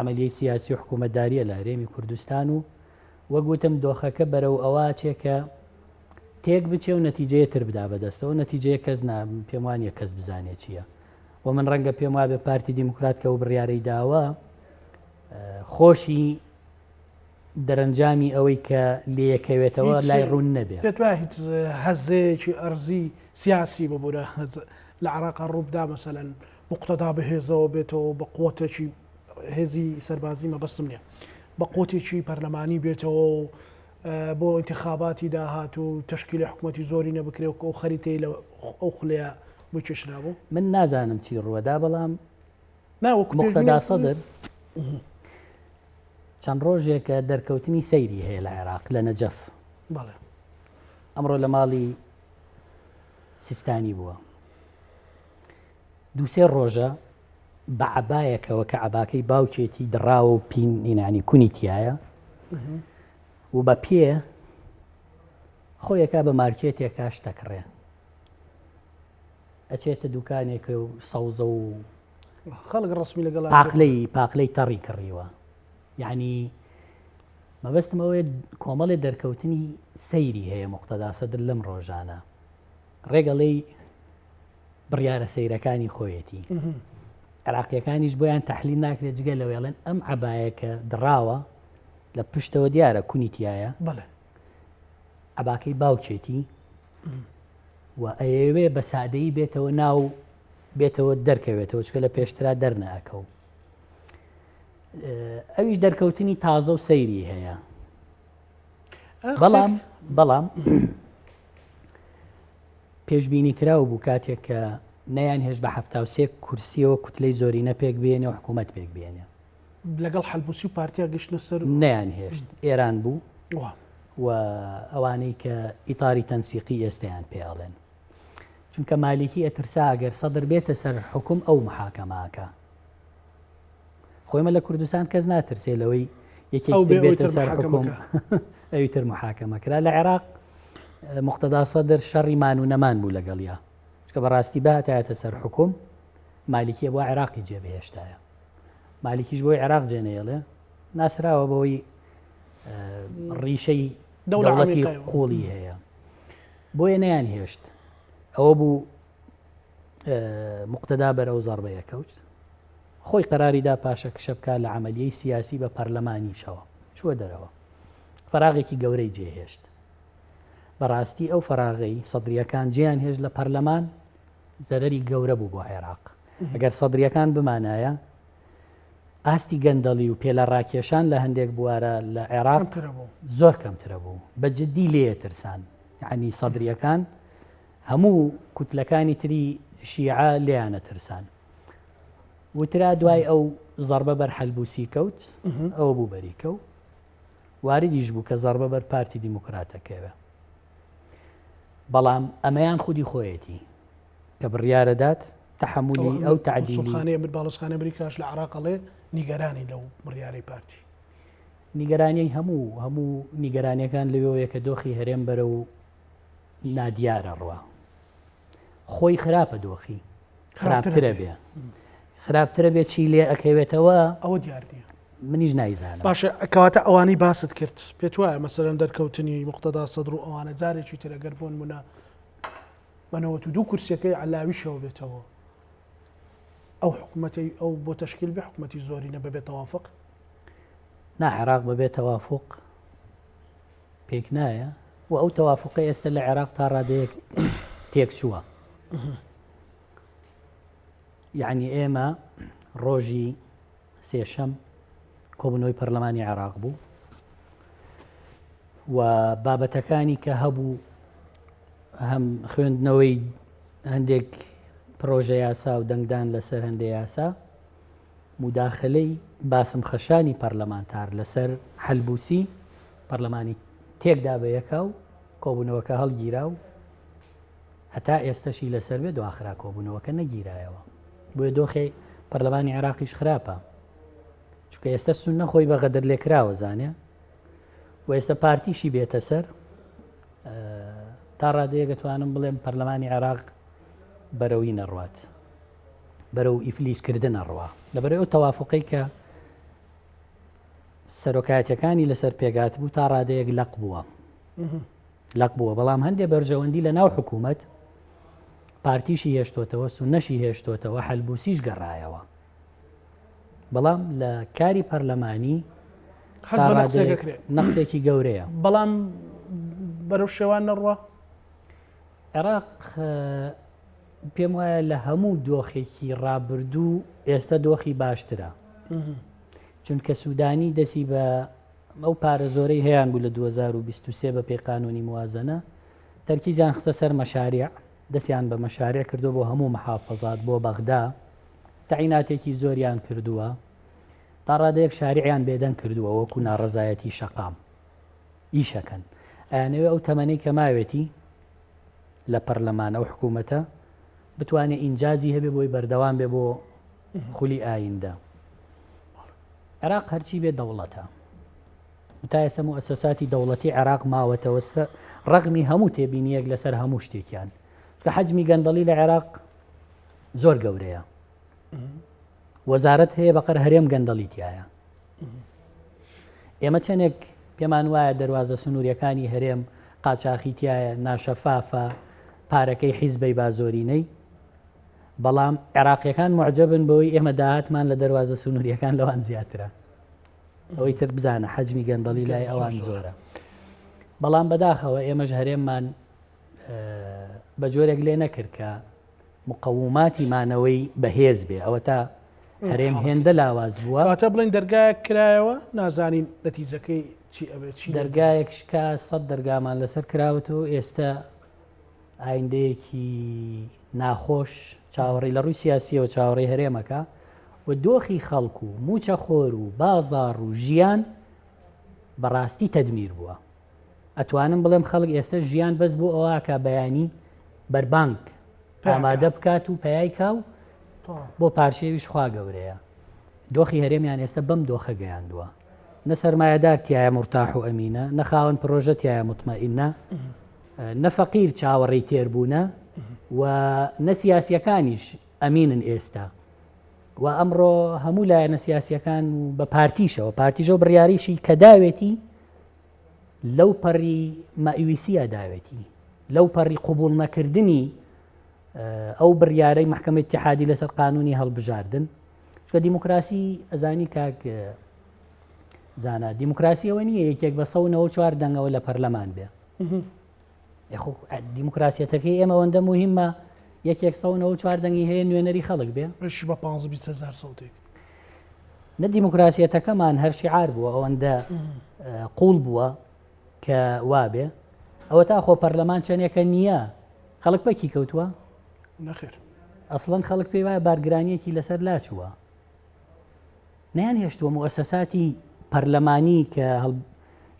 عملیای سیاسی و حکوومەتداریە لە هەرێمی کوردستان و وەگوتم دۆخەکە بەرەو ئەوە چێکە تێک بچێ و نەتیجەیەتر بدا بەدەستەوە نەتیجەیە کەس پێم وانە کەس بزانێت چییە و من ڕەنگە پێم وایە بە پارتی دیموکرات کە و بڕیارەی داوە خۆشی دەرەنجامی ئەوەی کە لێیەکەوێتەوە لای ڕوون نەبێت پێت وایە هیچ هەزەیەکی ئەرزی سیاسی ببوورە لە عێراق ڕووبدا مەسەلەن مقتەدا بەهێزەوە بێتەوە بە قوتێکی هێزی سەربازی مەبەستم نییە بە قوتێکی پەرلەمانی بێتەوە و بۆ انتخاباتی داهات و تشکیلی حکوومەتی زۆری نەبکرێ و خەریتەی لە ئەو خولەیە بۆ کێشرابوو من نازانم چی ڕوەدا بەڵام ناوەکو مقتەدا سەدر چەند ڕۆژێکە دەرکەوتنی سەیری هەیە لە عێراق لە نەجەف بەڵێ ئەمڕۆ لە ماڵی سیستانی بووە دووسێ ڕۆژە بە عەبایەکەوە کە عەباکەی باوکێتی دڕاوە و پینینانی کونی تایە و بە پێ خۆیەکە بە مارکێتێکە شتەکڕێ ئەچێتە دوکانێکە و سەوزە و خەڵک ڕسمی لەگەڵ پاقلەی تەڕی کڕیوە یعنی مەبەستم ئەوەیە کۆمەڵی دەرکەوتنی سەیری هەیە مقتەدا سەدر لەم ڕۆژانە ڕێگەڵی بڕیارە سەیرەکانی خۆیەتی عێراقیەکانیش بۆیان تەحلیل ناکرێت جگە لەوێڵێن ئەم عەبایەکە دڕاوە لە پشتەوە دیارە کونی تایە بەڵێ عەباکەی باوکێتی و ئەوێ بە سادەیی بێتەوە ناو بێتەوە دەرکەوێتەوە چکە لە پێشترا دەرناکە و ئەویش دەرکەوتنی تازە و سەیری هەیە بەڵام پێشبینی کراوە بوو کاتێک کە نەیان هێش بە 73 کورسیەوە کوتلەی زۆرینە پێک بێنێ و حکوومەت پێک بێنێ لەگەڵ حەلبوسی و پارتیا گەشتنە سەر نەیان هێشت ئێران بوو و ئەوانەی کە ئیتاری تەنسیقی ئێستیان پێڵێن چونکە مالیکی ئەترسا ئەگەر سەدر بێتە سەر حکوم ئەو محاکەماکە خۆیمە لە کوردستان کەس ناترسێ لەوەی یەکێک بێتە سەر حکوم ئەوی تر محاکەمە کرا لە عێراق مقتەدا سەدر شەڕی مان و نەمان بوو لەگەڵیا چکە بەڕاستی باتایەتە سەر حکوم مالیکیە بۆ عێراقی جێبهێشتایە مالیکیش بۆی عێراق جێنێڵێ ناسراوە بەوەی ڕیشەی دەوڵەتی قوڵی هەیە بۆیە نەیان هێشت ئەوە بوو مقتەدا بەرەو زەڕبەیە کەوت خۆی قەراریدا پاشە کشە بکە لە عەمەلیەی سیاسی بە پەرلەمانیشەوە چووە دەرەوە فەراغێکی گەورەی جێهێشت بەڕاستی ئەو فەراغەی سەدریەکان جیان هێش لە پەرلەمان زەرەری گەورە بوو بۆ عێراق ئەگەر سەدریەکان بمانایە ئاستی گەندەڵی و پێلە ڕاکێشان لە هەندێک بوارە لە عێراق زۆر کەمترە بوو بە جددی لێ ترسان یعنی سەدریەکان هەموو کوتلەکانی تری شیعە لێیانە ترسان وترا دوای ئەو زەربە بەر حەلبوسی کەوت ئەوە بوو بەریکە و واردیش بوو کە زەربە بەر پارتی دیموکراتەکەوە بەڵام ئەمەیان خودی خۆیەتی کە بڕیارەدات تحملی ئەو تعدیلی باڵسخانە ئەمریکاش لە عێراقڵێ نیگەرانی لەو بڕیارەی پارتی نیگەرانی هەموو نیگەرانیەکان لەوەیە کە دۆخی هەرێم بەرە و نادیارە ڕوە خۆی خراپە دۆخی خراپترە بێ خراپترە بێت چی لێ ئەکەوێتەوە ئەوە دیار نیە منیش نایزانم باشە ئەکەواتە ئەوانەی باست کرد پێت وایە مەسەلەن دەرکەوتنی مقتەدا سەدر و ئەوانە جارێکی تر ئەگەر بۆن منە بەنەوە دوو کورسەکەی عەلاویشەوە بێتەوە ئەو حکوومەتی ئەو بۆ تەشکیل بێ حکوومەتی زۆرینە بەبێت تەوافق نا عێراق بەبێت تەوافق پێک نایە و ئەو تەوافقی ئێستا لە عێراق تا ڕادەیەک تێک چووە یعنی ئێمە ڕۆژی سێشەم کۆبنەوەی پەرلەمانی عێراق بوو و بابەتەکانی کە هەبوو هەم خوێندنەوەی هەندێک پرۆژە یاسا و دەنگدان لەسەر هەندێک یاسا موداخلەی باسم خەشانی پەرلەمانتار لەسەر حەلبوسی پەرلەمانی تێکدا بە یەکا و کۆبوونەوەکە هەڵگیرا و هەتا ئێستاشی لەسەر بێت و ئاخرا کۆبوونەوەکە نەگیرایەوە بۆیە پەرلەمانی عێراقیش خراپە چونکە ئێستا سونە خۆی بە غەدر لێکراوە زانێ و ئێستا پارتیشی بێتە سەر تا ڕادەیە دەتوانم بڵێم پەرلەمانی عێراق بەرەوی نەڕوات بەرەو ئیفلیسکردن نەڕوا لەبەرەوەی ئەو تەوافقەی کە سەرۆکایەتەکانی لەسەر پێگات بوو تا ڕادەیەک لەق بووە بەڵام هەندێک بەرژەوەندی لە ناو حکوومەت پارتیشی هێشتۆتەوە سونەشی هێشتۆتەوە هەلبوسیش گەڕایەوە بەڵام لە کاری پەرلەمانی نەقسێکی گەورەیە بەڵام بەرەو شێوان نەڕوا عێراق پێم وایە لە هەموو دۆخێکی ڕابردوو ئێستا دۆخی باشترە چونکە سوودانی دەسی بە ئەو پارە زۆرەی هەیەیان بوو لە 2023 بە پێی قانونی موازنە تەرکیزیان خستە سەر مەشاریع دەستیان بە مەشاریع کردو بۆ هەموو مەحافەزات بۆ بەغدا تەعیناتێکی زۆریان کردووە تا ڕادەیەک شاریعیان بێدەنگ کردووە وەکو ناڕەزایەتی شەقام ئیشەکەن ئەیانەوێ ئەو تەمەنەی کە ماوێتی لە پەرلەمان ئەو حکوومەتە بتوانێت ئینجازی هەبێ بۆی بەردەوام بێ بۆ خولی ئایندە عێراق هەرچی بێ دەوڵەتە تا ئێستا موسساتی دەوڵەتی عێراق ماوەتەوەستە ڕەغمی هەموو تێبینیەک لەسەر هەموو شتێکیان کە حەجمی گەندەڵی لە عێراق زۆر گەورەیە وەزارەت هەیە بەقەر هەرێم گەندەڵی تایە ئێمە چەندێک پێمان وایە دەواازە سنووریەکانی هەرێم قاچاقی تایە ناشەفافە پارەکەی حیزبەی بازۆرینەی بەڵام عێراقیەکان معجبن بەوەی ئێمە داهاتمان لە دەواازە سنووریەکان لەوان زیاترە ئەوەی تر بزانە حەجمی گەندەڵی لای ئەوان زۆرە بەڵام بەداخەوە ئێمەش هەرێممان بە جۆرێک لێ نەکرد کە مقەوماتی مانەوەی بەهێز بێ ئەوە تا هەرێم هێندە لاواز بووە کاتە بڵین دەرگایەک کرایەوە نازانین نەتیجەکەی چی ئەبێت چی دەرگایەکشکا 100 دەرگامان لەسەر کراوەتەوە ئێستا ئایندەیەکی ناخۆش چاوەڕی لە ڕووی سیاسیەوە چاوەڕێی هەرێمەکە و دۆخی خەڵکو و موچە خۆر و بازاڕ و ژیان بەڕاستی تەدمیر بووە ئەتوانم بڵێم خەڵک ئێستا ژیان بەس بۆ ئەوەکە بەیانی بەربانک ئامادە بکات و پەیای کاو بۆ پارچەویش خوا گەورەیە دۆخی هەرێمیان ئێستا بەم دۆخە گەیاندووە نە سەرمایەدار تایە مرتاح و ئەمینە نەخاوەن پرۆژە تایە مطمئینە نەفەقیر چاوەڕێی تێربوونە و نەسیاسیەکانیش ئەمینن ئێستا و ئەمڕۆ هەموو لایەنە سیاسیەکان بە پارتیشەوە پارتیژە و بڕیاریشی کە داوێتی لەو پەڕی مەئویسیە داوێتی لەو پەڕی قوبوڵ نەکردنی ئەو بڕیارەی محکەمەی اتحادی لەسەر قانونی هەڵبژاردن چکە دیموکراسی ئەزانی کاک زانە دیموکراسی ئەوە نییە یەکێک بە 104 دەنگەوە لە پەرلەمان بێ دیموکراسیەتەکەی ئێمە ئەوەندە موهیمە یەکێک 104 دەنگی هەیە نوێنەری خەڵک بێ بە 15,000 سەوتێک نە دیموکراسیەتەکەمان هەر شیعار بووە ئەوەندە قوڵ بووە کە وابێ ئەوە تا خۆ پەرلەمان چەندێکە نییە خەڵک بەکی کەوتووە نەخێر ئەسڵەن خەڵک پێی وایە بارگرانیەکی لەسەر لاچووە نەیان هێشتووە موسساتی پەرلەمانی کە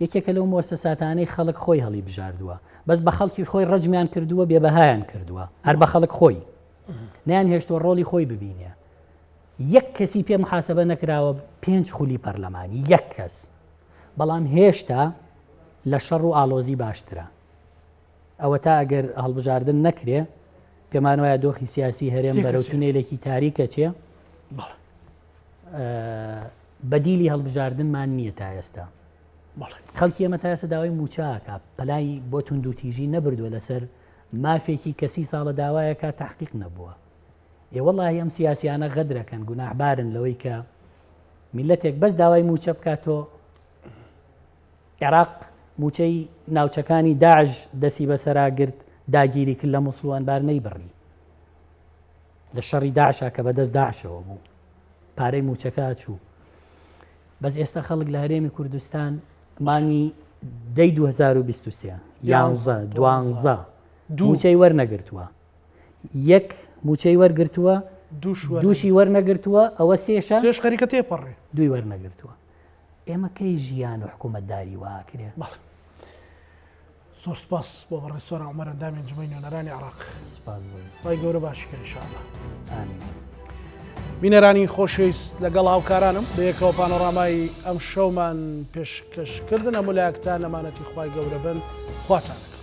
یەکێکە لەو موسساتانەی خەڵک خۆی هەڵی بژاردووە بەس بە خەڵکی خۆی ڕەجمیان کردووە بێبەهایان کردووە هەر بە خەڵک خۆی نیان هێشتووە ڕۆڵی خۆی ببینێ یەک کەسی پێ محاسبە نەکراوە 5 خولی پەرلەمانی یەک کەس بەڵام هێشتا لە شەڕ و ئالۆزی باشترە ئەوە تا ئەگەر هەڵبژاردن نەکرێ پێمان وایە دۆخی سیاسی هەرێم بەرەو تونێلێکی تاریکە چێ بەدیلی هەڵبژاردنمان نییە تا ئێستا خەڵکی ئەمە تا ئێستا داوای موچاکە پەلای بۆ تونند و تیژی نەبردووە لەسەر مافێکی کە 30 ساڵە داوایەکە تحقیق نەبووە وەڵڵاهی ئەم سیاسیانە غەدرەکەن گوناحبارن لەوەی کە میلەتێک بەس داوای موچە بکاتۆ عێراق موچەی ناوچەکانی داعش دەسی بەسەرا گرت داگیری کرد لە موسڵوانبار نەیبڕی لە شەڕی داعشا کە بەدەست داعشەوە بوو پارەی موچەکە چوو بەس ئێستا خەڵک لە هەرێمی کوردستان مانگی دەی 2023 12 موچەی وەرنەگرتووە یەک موچەی وەرگرتووە دووشی وەرنەگرتووە ئەوە سێش خەریکە تێپەڕێ دوی وەرنەگرتووە ئێمە کەی ژیان و حکوومەتداری واکرێ زۆر سپاس بۆ بەڕێستۆرە عومەر ئەندامی ئەنجومەی نوێنەرانی عێراق سپاس بۆی خی گەورە باشیکە ئینشاءالله ئامین بینەرانی خۆشەویست لەگەڵ هاوکارانم بە یەکەوە پانۆڕامای ئەم شەومان پێشکەشکردن هەموو لایەکتان ئەمانەتی خوای گەورە بن خواتان.